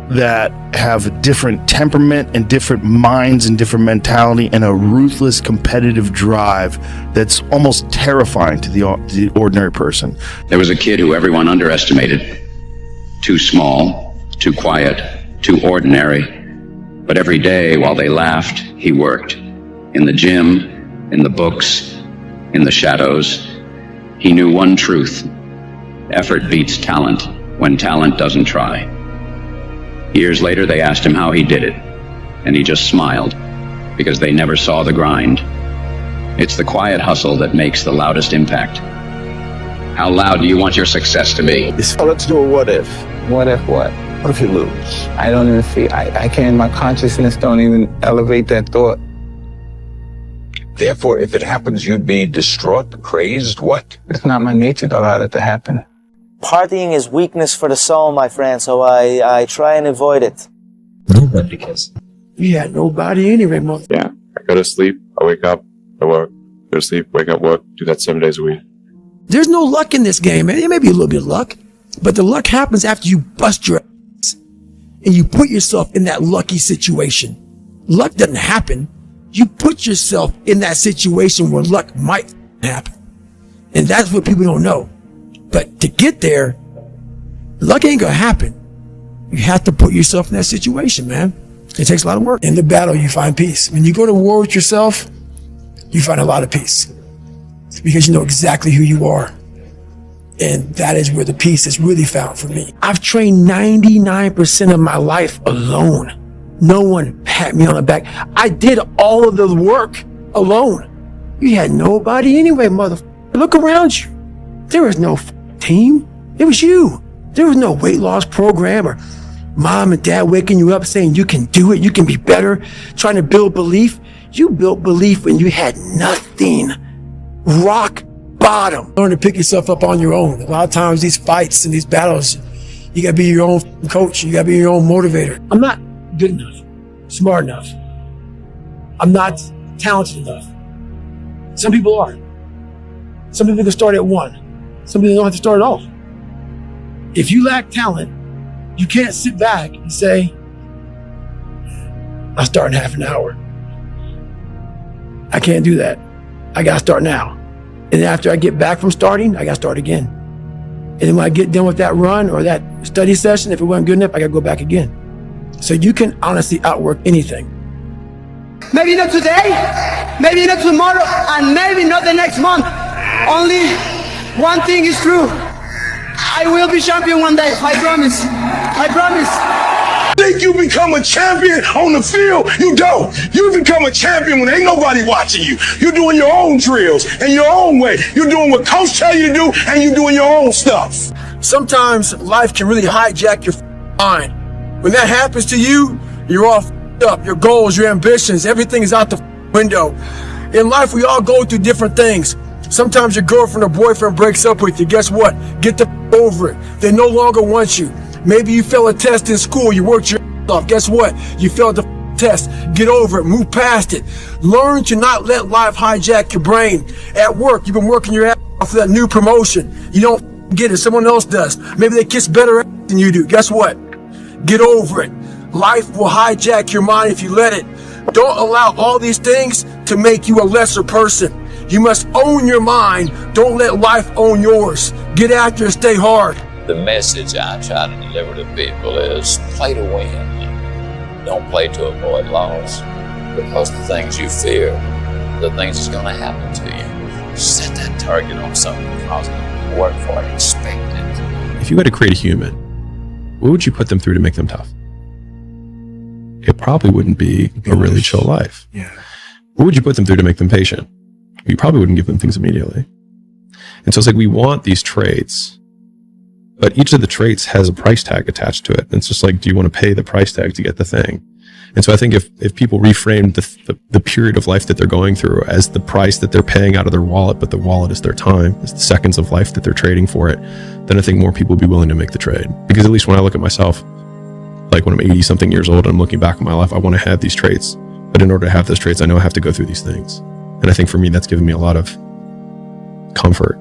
that have a different temperament and different minds and different mentality and a ruthless competitive drive that's almost terrifying to the ordinary person. There was a kid who everyone underestimated. Too small, too quiet, too ordinary. But every day while they laughed, he worked. In the gym, in the books, in the shadows. He knew one truth. Effort beats talent when talent doesn't try. Years later, they asked him how he did it, and he just smiled, because they never saw the grind. It's the quiet hustle that makes the loudest impact. How loud do you want your success to be? Let's do a what if. What if what? What if you lose? I don't even feel, I can't, my consciousness don't even elevate that thought. Therefore, if it happens, you'd be distraught, crazed, what? It's not my nature to allow that to happen. Partying is weakness for the soul, my friend, so I try and avoid it. Nobody cares. You had nobody anyway, mother. Yeah. I go to sleep, I wake up, I work. Go to sleep, wake up, work. Do that 7 days a week. There's no luck in this game, man. There may be a little bit of luck, but the luck happens after you bust your ass and you put yourself in that lucky situation. Luck doesn't happen. You put yourself in that situation where luck might happen. And that's what people don't know. But to get there, luck ain't gonna happen. You have to put yourself in that situation, man. It takes a lot of work. In the battle, you find peace. When you go to war with yourself, you find a lot of peace because you know exactly who you are. And that is where the peace is really found for me. I've trained 99% of my life alone. No one pat me on the back. I did all of the work alone. You had nobody anyway, motherfucker. Look around you. There was no team. It was you. There was no weight loss program or mom and dad waking you up saying you can do it, you can be better, trying to build belief. You built belief when you had nothing. Rock bottom. Learn to pick yourself up on your own. A lot of times these fights and these battles, you gotta be your own coach. You gotta be your own motivator. I'm not good enough, smart enough. I'm not talented enough. Some people are. Some people can start at 1. Some people don't have to start at all. If you lack talent, you can't sit back and say, I'll start in half an hour. I can't do that. I gotta start now. And after I get back from starting, I gotta start again. And then when I get done with that run or that study session, if it wasn't good enough, I gotta go back again. So you can honestly outwork anything. Maybe not today, maybe not tomorrow, and maybe not the next month. Only one thing is true. I will be champion one day, I promise. I promise. Think you become a champion on the field? You don't. You become a champion when ain't nobody watching you. You're doing your own drills in your own way. You're doing what coach tell you to do, and you're doing your own stuff. Sometimes life can really hijack your mind. When that happens to you, you're all up. Your goals, your ambitions, everything is out the window. In life, we all go through different things. Sometimes your girlfriend or boyfriend breaks up with you. Guess what? Get the over it. They no longer want you. Maybe you failed a test in school. You worked your off. Guess what? You failed the test. Get over it. Move past it. Learn to not let life hijack your brain. At work, you've been working your ass off for that new promotion. You don't get it. Someone else does. Maybe they kiss better than you do. Guess what? Get over it. Life will hijack your mind if you let it. Don't allow all these things to make you a lesser person. You must own your mind. Don't let life own yours. Get after it. Stay hard. The message I try to deliver to people is play to win. Don't play to avoid loss, because the things you fear, the things that's going to happen to you. Set that target on something positive. Work for it. Expect it. If you had to create a human, what would you put them through to make them tough? It probably wouldn't be a really chill life. Yeah. What would you put them through to make them patient? You probably wouldn't give them things immediately. And so it's like we want these traits, but each of the traits has a price tag attached to it. And it's just like, do you want to pay the price tag to get the thing? And so I think if people reframe the period of life that they're going through as the price that they're paying out of their wallet, but the wallet is their time, it's the seconds of life that they're trading for it, then I think more people will be willing to make the trade. Because at least when I look at myself, like when I'm 80 something years old and I'm looking back at my life, I want to have these traits. But But in order to have those traits, I know I have to go through these things. And I think for me, that's given me a lot of comfort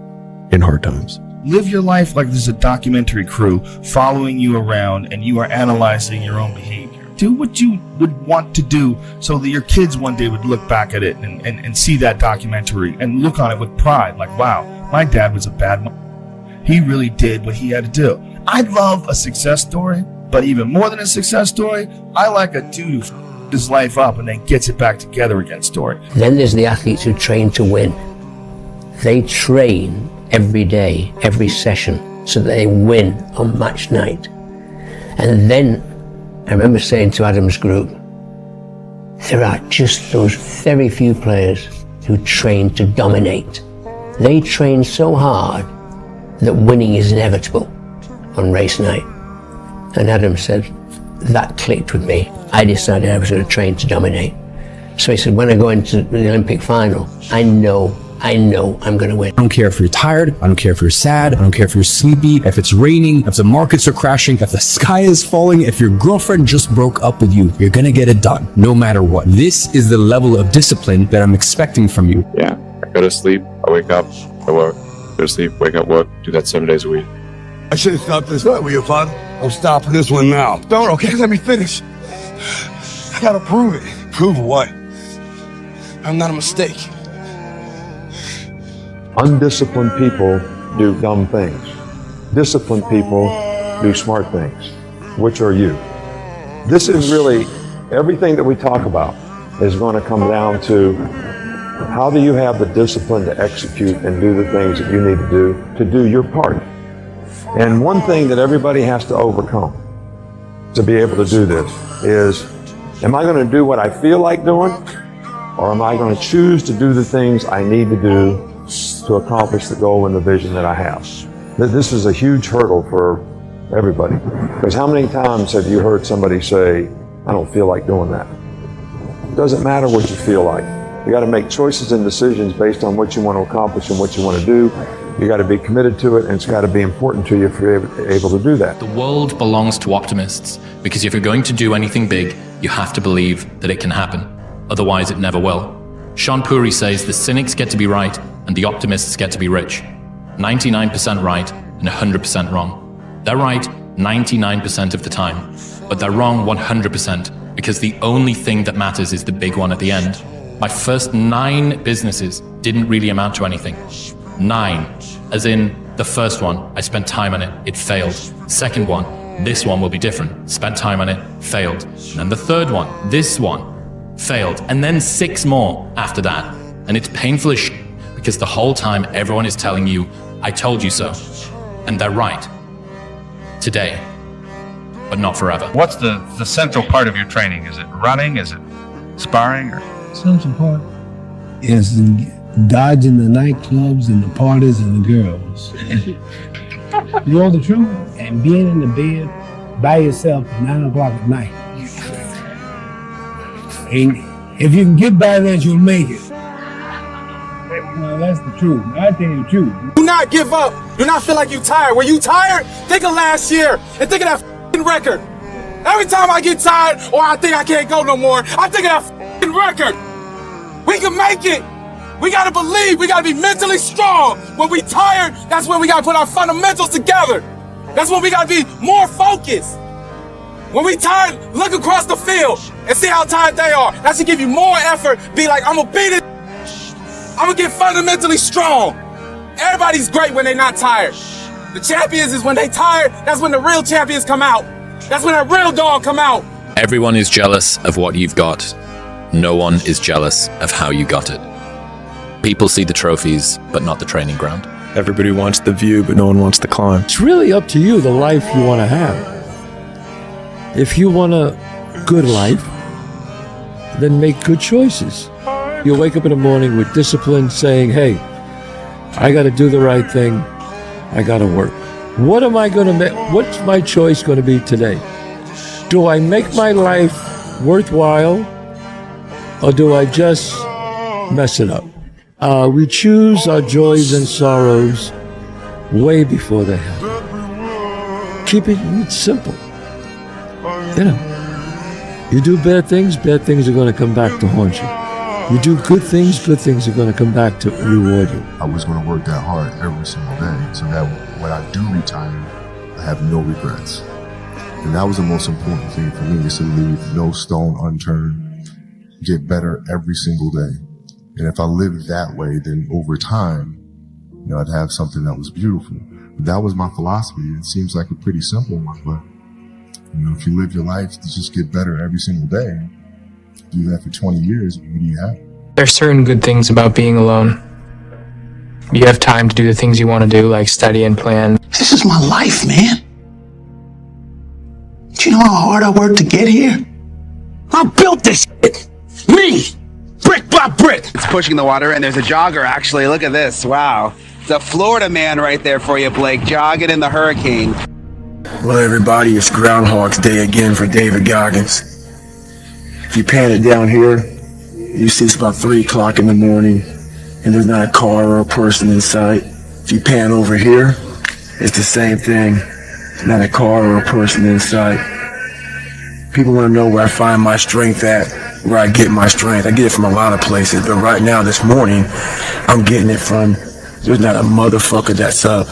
in hard times. Live your life like there's a documentary crew following you around and you are analyzing your own behavior. Do what you would want to do so that your kids one day would look back at it and see that documentary and look on it with pride. Like, wow, my dad was a bad man. He really did what he had to do. I love a success story, but even more than a success story, I like a dude who f***ed his life up and then gets it back together again story. Then there's the athletes who train to win. They train every day, every session, so that they win on match night. And then I remember saying to Adam's group, there are just those very few players who train to dominate. They train so hard that winning is inevitable on race night. And Adam said, that clicked with me. I decided I was going to train to dominate. So he said, when I go into the Olympic final, I know I'm going to win. I don't care if you're tired. I don't care if you're sad. I don't care if you're sleepy, if it's raining, if the markets are crashing, if the sky is falling, if your girlfriend just broke up with you, you're going to get it done no matter what. This is the level of discipline that I'm expecting from you. Yeah. I go to sleep, I wake up, I work. Go to sleep, wake up, work. Do that 7 days a week. I should have stopped this up with you, father. I'm stopping this one now. Don't, okay? Let me finish. I gotta prove it. Prove what? I'm not a mistake. Undisciplined people do dumb things. Disciplined people do smart things. Which are you? This is really, everything that we talk about is going to come down to how do you have the discipline to execute and do the things that you need to do your part. And one thing that everybody has to overcome to be able to do this is, am I going to do what I feel like doing, or am I going to choose to do the things I need to do to accomplish the goal and the vision that I have? This is a huge hurdle for everybody. Because how many times have you heard somebody say, I don't feel like doing that? It doesn't matter what you feel like. You got to make choices and decisions based on what you want to accomplish and what you want to do. You got to be committed to it, and it's got to be important to you if you're able to do that. The world belongs to optimists, because if you're going to do anything big, you have to believe that it can happen. Otherwise, it never will. Sean Puri says the cynics get to be right and the optimists get to be rich. 99% right and 100% wrong. They're right 99% of the time, but they're wrong 100% because the only thing that matters is the big one at the end. My first 9 businesses didn't really amount to anything. 9, as in the first one, I spent time on it, it failed. Second one, this one will be different. Spent time on it, failed. And then the third one, this one, failed. And then 6 more after that. And it's painful as shit because the whole time everyone is telling you, I told you so. And they're right. Today, but not forever. What's the central part of your training? Is it running? Is it sparring? Or Central part is dodging the nightclubs and the parties and the girls. You know the truth? And being in the bed by yourself at 9 o'clock at night. And if you can get by that, you'll make it. Well, that's the truth. I tell you the truth. Do not give up. Do not feel like you're tired. Were you tired? Think of last year and think of that record. Every time I get tired or I think I can't go no more, I think of that record. We can make it. We gotta believe. We gotta be mentally strong. When we tired, that's when we gotta put our fundamentals together. That's when we gotta be more focused. When we tired, look across the field and see how tired they are. That should give you more effort. Be like, I'm gonna beat it. I'm gonna get fundamentally strong. Everybody's great when they're not tired. The champions is when they tired. That's when the real champions come out. That's when that real dog come out. Everyone is jealous of what you've got. No one is jealous of how you got it. People see the trophies, but not the training ground. Everybody wants the view, but no one wants the climb. It's really up to you, the life you want to have. If you want a good life, then make good choices. You'll wake up in the morning with discipline saying, hey, I got to do the right thing. I got to work. What am I going to make? What's my choice going to be today? Do I make my life worthwhile, or do I just mess it up? We choose our joys and sorrows way before they happen. Keep it simple. You know, You do bad things are going to come back to haunt you. You do good things are going to come back to reward you. I was going to work that hard every single day so that when I do retire, I have no regrets. And that was the most important thing for me, is to leave no stone unturned, get better every single day. And if I lived that way, then over time, I'd have something that was beautiful. That was my philosophy. It seems like a pretty simple one, but if you live your life to just get better every single day, do that for 20 years, what do you have? There's certain good things about being alone. You have time to do the things you want to do, like study and plan. This is my life, man. Do you know how hard I worked to get here? I built this shit. Me! Brick by brick! It's pushing the water, and there's a jogger, actually. Look at this. Wow. It's a Florida man right there for you, Blake, jogging in the hurricane. Well, everybody, it's Groundhog's Day again for David Goggins. If you pan it down here, you see it's about 3 o'clock in the morning, and there's not a car or a person in sight. If you pan over here, it's the same thing. Not a car or a person in sight. People want to know where I find my strength at, where I get my strength. I get it from a lot of places, but right now, this morning, I'm getting it from, there's not a motherfucker that's up.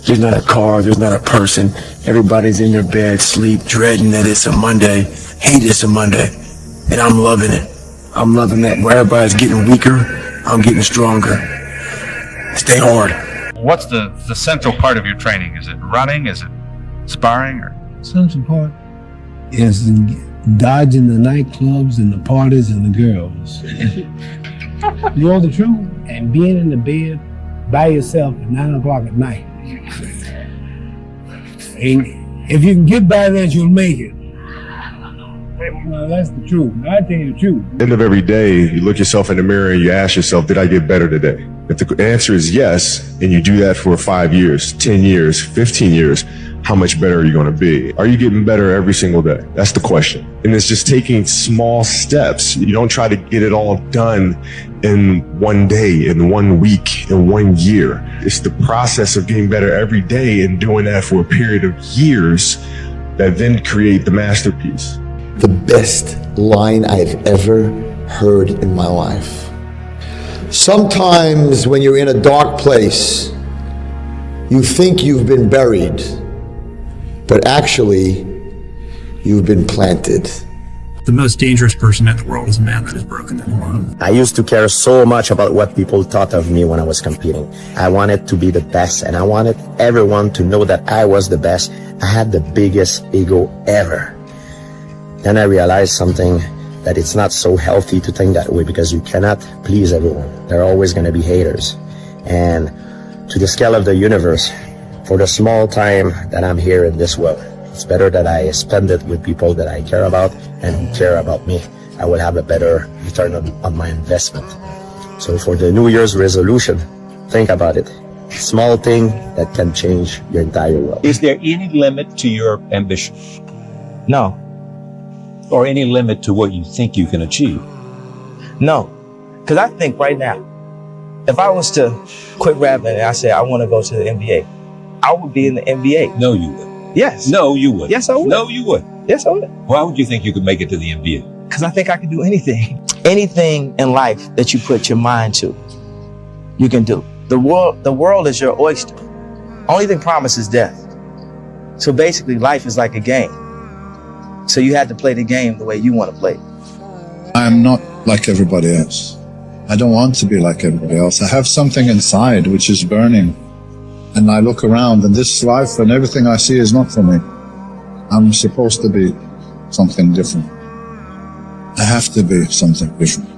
There's not a car, there's not a person. Everybody's in their bed, sleep, dreading that it's a Monday, hate it's a Monday. And I'm loving it. I'm loving that. Where everybody's getting weaker, I'm getting stronger. Stay hard. What's the central part of your training? Is it running? Is it sparring? Or Central part is dodging the nightclubs and the parties and the girls. You know the truth? And being in the bed by yourself at 9 o'clock at night. And if you can get by that, you'll make it. No, that's the truth. I tell you the truth. End of every day, you look yourself in the mirror and you ask yourself, did I get better today? If the answer is yes, and you do that for 5 years, 10 years, 15 years, how much better are you going to be? Are you getting better every single day? That's the question. And it's just taking small steps. You don't try to get it all done in one day, in 1 week, in 1 year. It's the process of getting better every day and doing that for a period of years that then create the masterpiece. The best line I've ever heard in my life. Sometimes when you're in a dark place, you think you've been buried, but actually, you've been planted. The most dangerous person in the world is a man that is broken in one. I used to care so much about what people thought of me when I was competing. I wanted to be the best, and I wanted everyone to know that I was the best. I had the biggest ego ever. Then I realized something, that it's not so healthy to think that way, because you cannot please everyone. There are always going to be haters. And to the scale of the universe, for the small time that I'm here in this world, it's better that I spend it with people that I care about and who care about me. I will have a better return on my investment. So for the New Year's resolution, think about it. Small thing that can change your entire world. Is there any limit to your ambition? No. Or any limit to what you think you can achieve? No. Because I think right now, if I was to quit rapping and I said I want to go to the NBA, I would be in the NBA. No, you would. Yes. No, you would. Yes, I would. No, you would. Yes, I would. Why would you think you could make it to the NBA? Because I think I can do anything. Anything in life that you put your mind to, you can do. The world is your oyster. Only thing promised is death. So basically, life is like a game. So you had to play the game the way you want to play. I'm not like everybody else. I don't want to be like everybody else. I have something inside which is burning. And I look around, and this life and everything I see is not for me. I'm supposed to be something different. I have to be something different.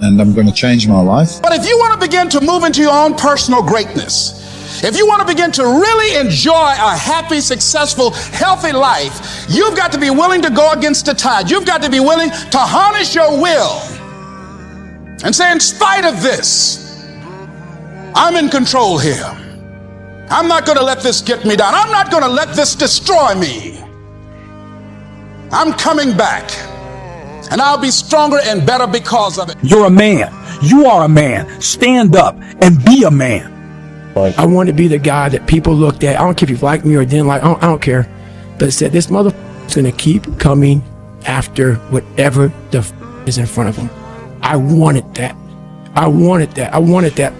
And I'm going to change my life. But if you want to begin to move into your own personal greatness, if you want to begin to really enjoy a happy, successful, healthy life, you've got to be willing to go against the tide. You've got to be willing to harness your will and say, in spite of this, I'm in control here. I'm not going to let this get me down. I'm not going to let this destroy me. I'm coming back, and I'll be stronger and better because of it. You're a man. You are a man. Stand up and be a man. I want to be the guy that people looked at. I don't care if you like me or didn't like. I don't care. But said this motherfucker's gonna keep coming after whatever the is in front of them. I wanted that. I wanted that. I wanted that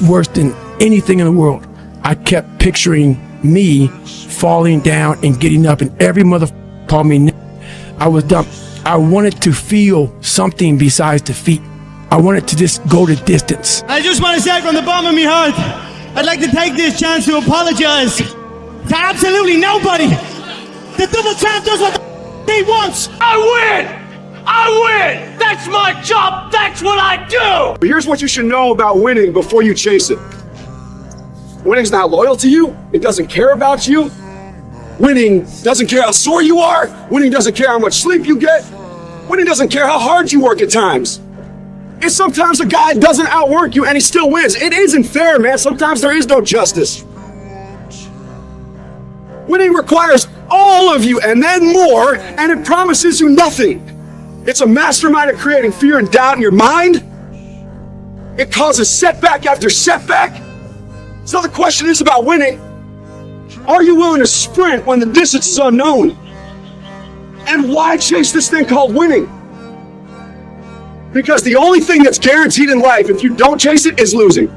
worse than anything in the world. I kept picturing me falling down and getting up, and every motherfucker called me. I was dumb. I wanted to feel something besides defeat. I wanted to just go the distance. I just want to say from the bottom of my heart, I'd like to take this chance to apologize to absolutely nobody. The double champ does what the he wants. I win! I win! That's my job! That's what I do! But here's what you should know about winning before you chase it. Winning's not loyal to you. It doesn't care about you. Winning doesn't care how sore you are. Winning doesn't care how much sleep you get. Winning doesn't care how hard you work at times. And sometimes a guy doesn't outwork you and he still wins. It isn't fair, man. Sometimes there is no justice. Winning requires all of you and then more, and it promises you nothing. It's a mastermind at creating fear and doubt in your mind. It causes setback after setback. So the question is about winning. Are you willing to sprint when the distance is unknown? And why chase this thing called winning? Because the only thing that's guaranteed in life, if you don't chase it, is losing.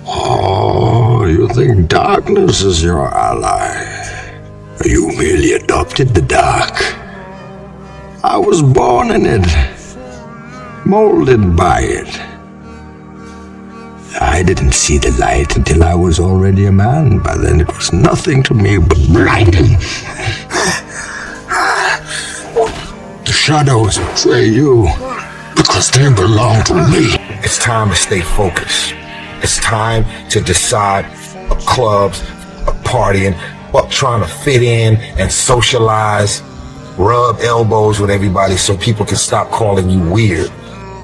Oh, you think darkness is your ally? You merely adopted the dark. I was born in it, molded by it. I didn't see the light until I was already a man. By then it was nothing to me but blinding. The shadows betray you because they belong to me. It's time to stay focused. It's time to decide a clubs, a partying, but trying to fit in and socialize, rub elbows with everybody so people can stop calling you weird.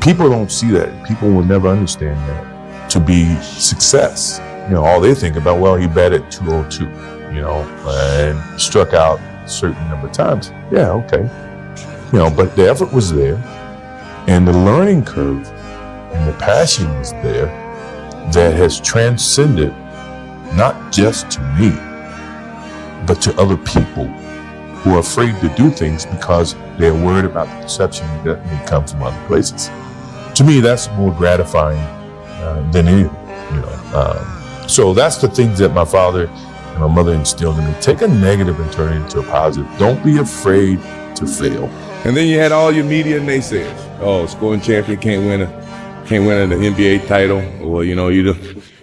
People don't see that. People will never understand that to be success. You know, all they think about, well, he batted 202, you know, and struck out a certain number of times. Yeah, okay. You know, but the effort was there, and the learning curve and the passion was there that has transcended not just to me, but to other people who are afraid to do things because they're worried about the perception that may come from other places. To me, that's more gratifying than anything, you know. So that's the things that my father and my mother instilled in me. Take a negative and turn it into a positive. Don't be afraid to fail. And then you had all your media naysayers. Oh, scoring champion can't win an NBA title. Well, you know, you're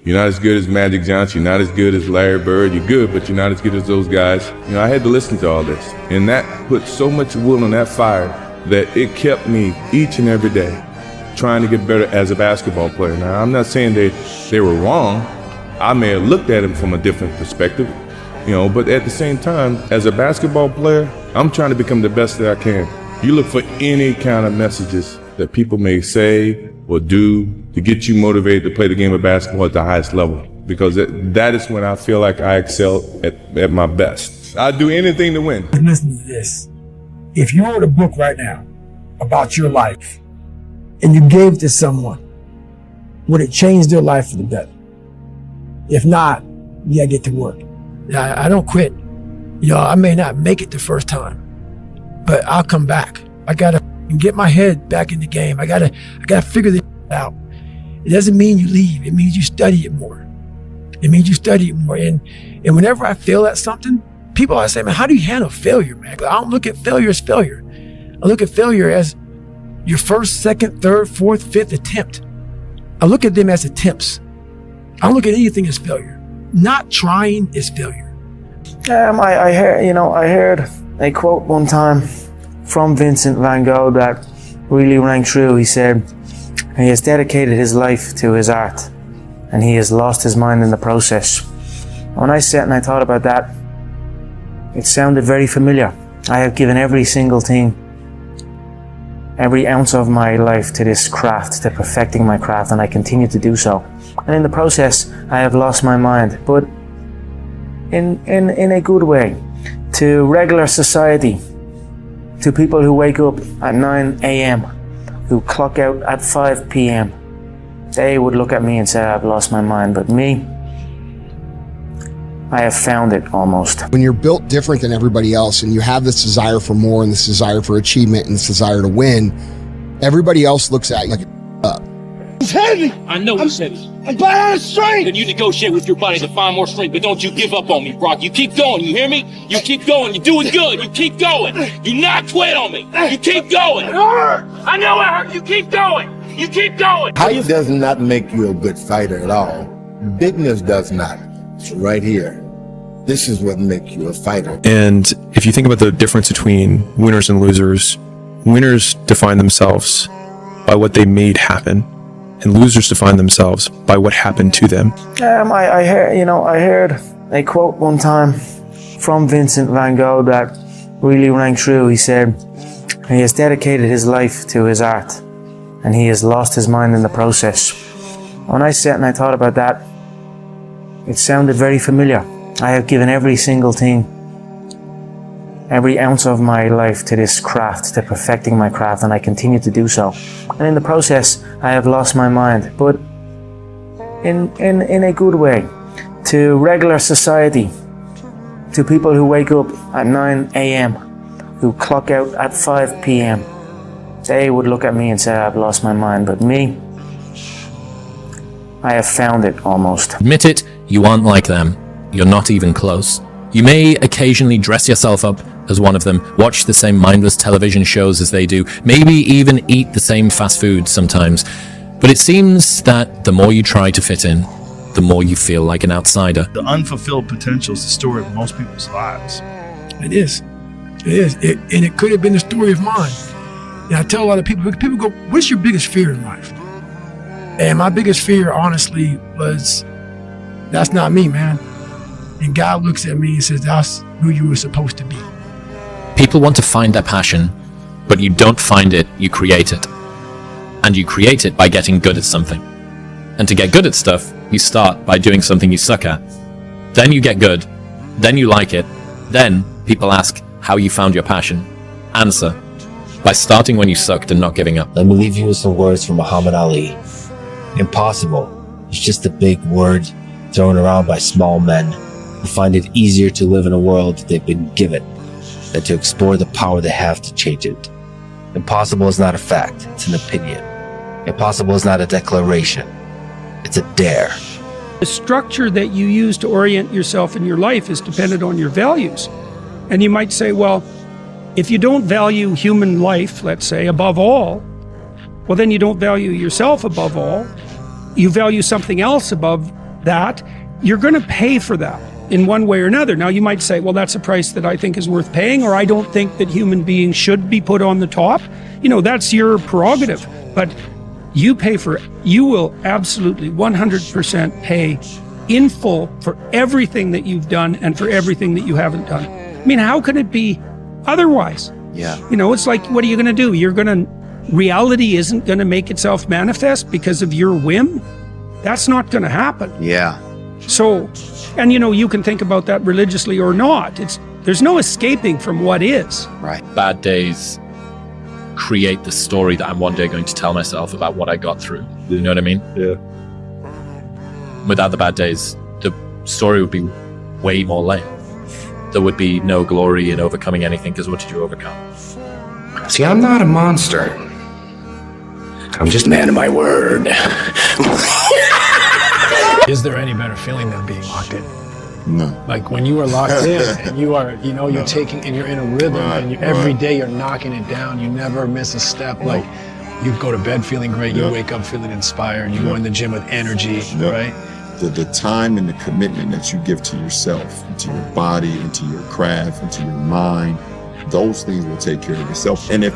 not as good as Magic Johnson. You're not as good as Larry Bird. You're good, but you're not as good as those guys. You know, I had to listen to all this. And that put so much wood on that fire that it kept me each and every day trying to get better as a basketball player. Now, I'm not saying they were wrong. I may have looked at them from a different perspective, you know, but at the same time, as a basketball player, I'm trying to become the best that I can. You look for any kind of messages that people may say or do to get you motivated to play the game of basketball at the highest level, because that is when I feel like I excel at my best. I'd do anything to win. Listen to this. If you wrote a book right now about your life and you gave it to someone, would it change their life for the better? If not, you gotta get to work. I don't quit. You know, I may not make it the first time, but I'll come back. I gotta get my head back in the game. I gotta figure this out. It doesn't mean you leave. It means you study it more. It means you study it more. And whenever I fail at something, people always say, man, how do you handle failure, man? But I don't look at failure as failure. I look at failure as your first, second, third, fourth, fifth attempt. I look at them as attempts. I don't look at anything as failure. Not trying is failure. I heard a quote one time from Vincent van Gogh that really rang true. He said, he has dedicated his life to his art and he has lost his mind in the process. When I sat and I thought about that, it sounded very familiar. I have given every single thing, every ounce of my life to this craft, to perfecting my craft, and I continue to do so. And in the process, I have lost my mind, but in a good way, to regular society, to people who wake up at 9 a.m., who clock out at 5 p.m. They would look at me and say, I've lost my mind. But me, I have found it almost. When you're built different than everybody else and you have this desire for more and this desire for achievement and this desire to win, everybody else looks at you like up. He's heavy. I know he's heavy. I'm bad on strength. Then you negotiate with your body to find more strength, but don't you give up on me, Brock. You keep going, you hear me? You keep going, you're doing good. You keep going. You not quit on me. You keep going. It hurt. I know it hurt. You keep going. You keep going. Height does not make you a good fighter at all. Bigness does not. It's right here. This is what makes you a fighter. And if you think about the difference between winners and losers, winners define themselves by what they made happen, and losers define themselves by what happened to them. I heard a quote one time from Vincent van Gogh that really rang true. He said, he has dedicated his life to his art, and he has lost his mind in the process. When I sat and I thought about that, it sounded very familiar. I have given every single thing, every ounce of my life to this craft, to perfecting my craft, and I continue to do so. And in the process, I have lost my mind, but in a good way. To regular society, to people who wake up at 9 a.m., who clock out at 5 p.m., they would look at me and say, I've lost my mind. But me, I have found it almost. Admit it, you aren't like them. You're not even close. You may occasionally dress yourself up as one of them, watch the same mindless television shows as they do, maybe even eat the same fast food sometimes. But it seems that the more you try to fit in, the more you feel like an outsider. The unfulfilled potential is the story of most people's lives. It is. It is. And it could have been the story of mine. And I tell a lot of people go, what's your biggest fear in life? And my biggest fear, honestly, was, that's not me, man. And God looks at me and says, that's who you were supposed to be. People want to find their passion, but you don't find it, you create it. And you create it by getting good at something. And to get good at stuff, you start by doing something you suck at. Then you get good. Then you like it. Then people ask how you found your passion. Answer: by starting when you sucked and not giving up. Let me leave you with some words from Muhammad Ali. Impossible is just a big word thrown around by small men who find it easier to live in a world they've been given than to explore the power they have to change it. Impossible is not a fact, it's an opinion. Impossible is not a declaration, it's a dare. The structure that you use to orient yourself in your life is dependent on your values. And you might say, well, if you don't value human life, let's say, above all, well, then you don't value yourself above all. You value something else above that. You're going to pay for that in one way or another. Now, you might say, well, that's a price that I think is worth paying, or I don't think that human beings should be put on the top. You know, that's your prerogative. But you pay for it. You will absolutely 100% pay in full for everything that you've done and for everything that you haven't done. I mean, how can it be otherwise? Yeah. You know, it's like, what are you going to do? Reality isn't going to make itself manifest because of your whim. That's not going to happen. Yeah. So, and you know, you can think about that religiously or not. There's no escaping from what is. Right. Bad days create the story that I'm one day going to tell myself about what I got through. You know what I mean? Yeah. Without the bad days, the story would be way more lame. There would be no glory in overcoming anything, because what did you overcome? See, I'm not a monster. I'm just a man of my word. Is there any better feeling than being locked in? No. Like when you are locked in and you are, you know, you're taking and you're in a rhythm and every day you're knocking it down. You never miss a step. Like you go to bed feeling great. You wake up feeling inspired. You go in the gym with energy, right? The time and the commitment that you give to yourself, to your body, into your craft, into your mind, those things will take care of yourself. And if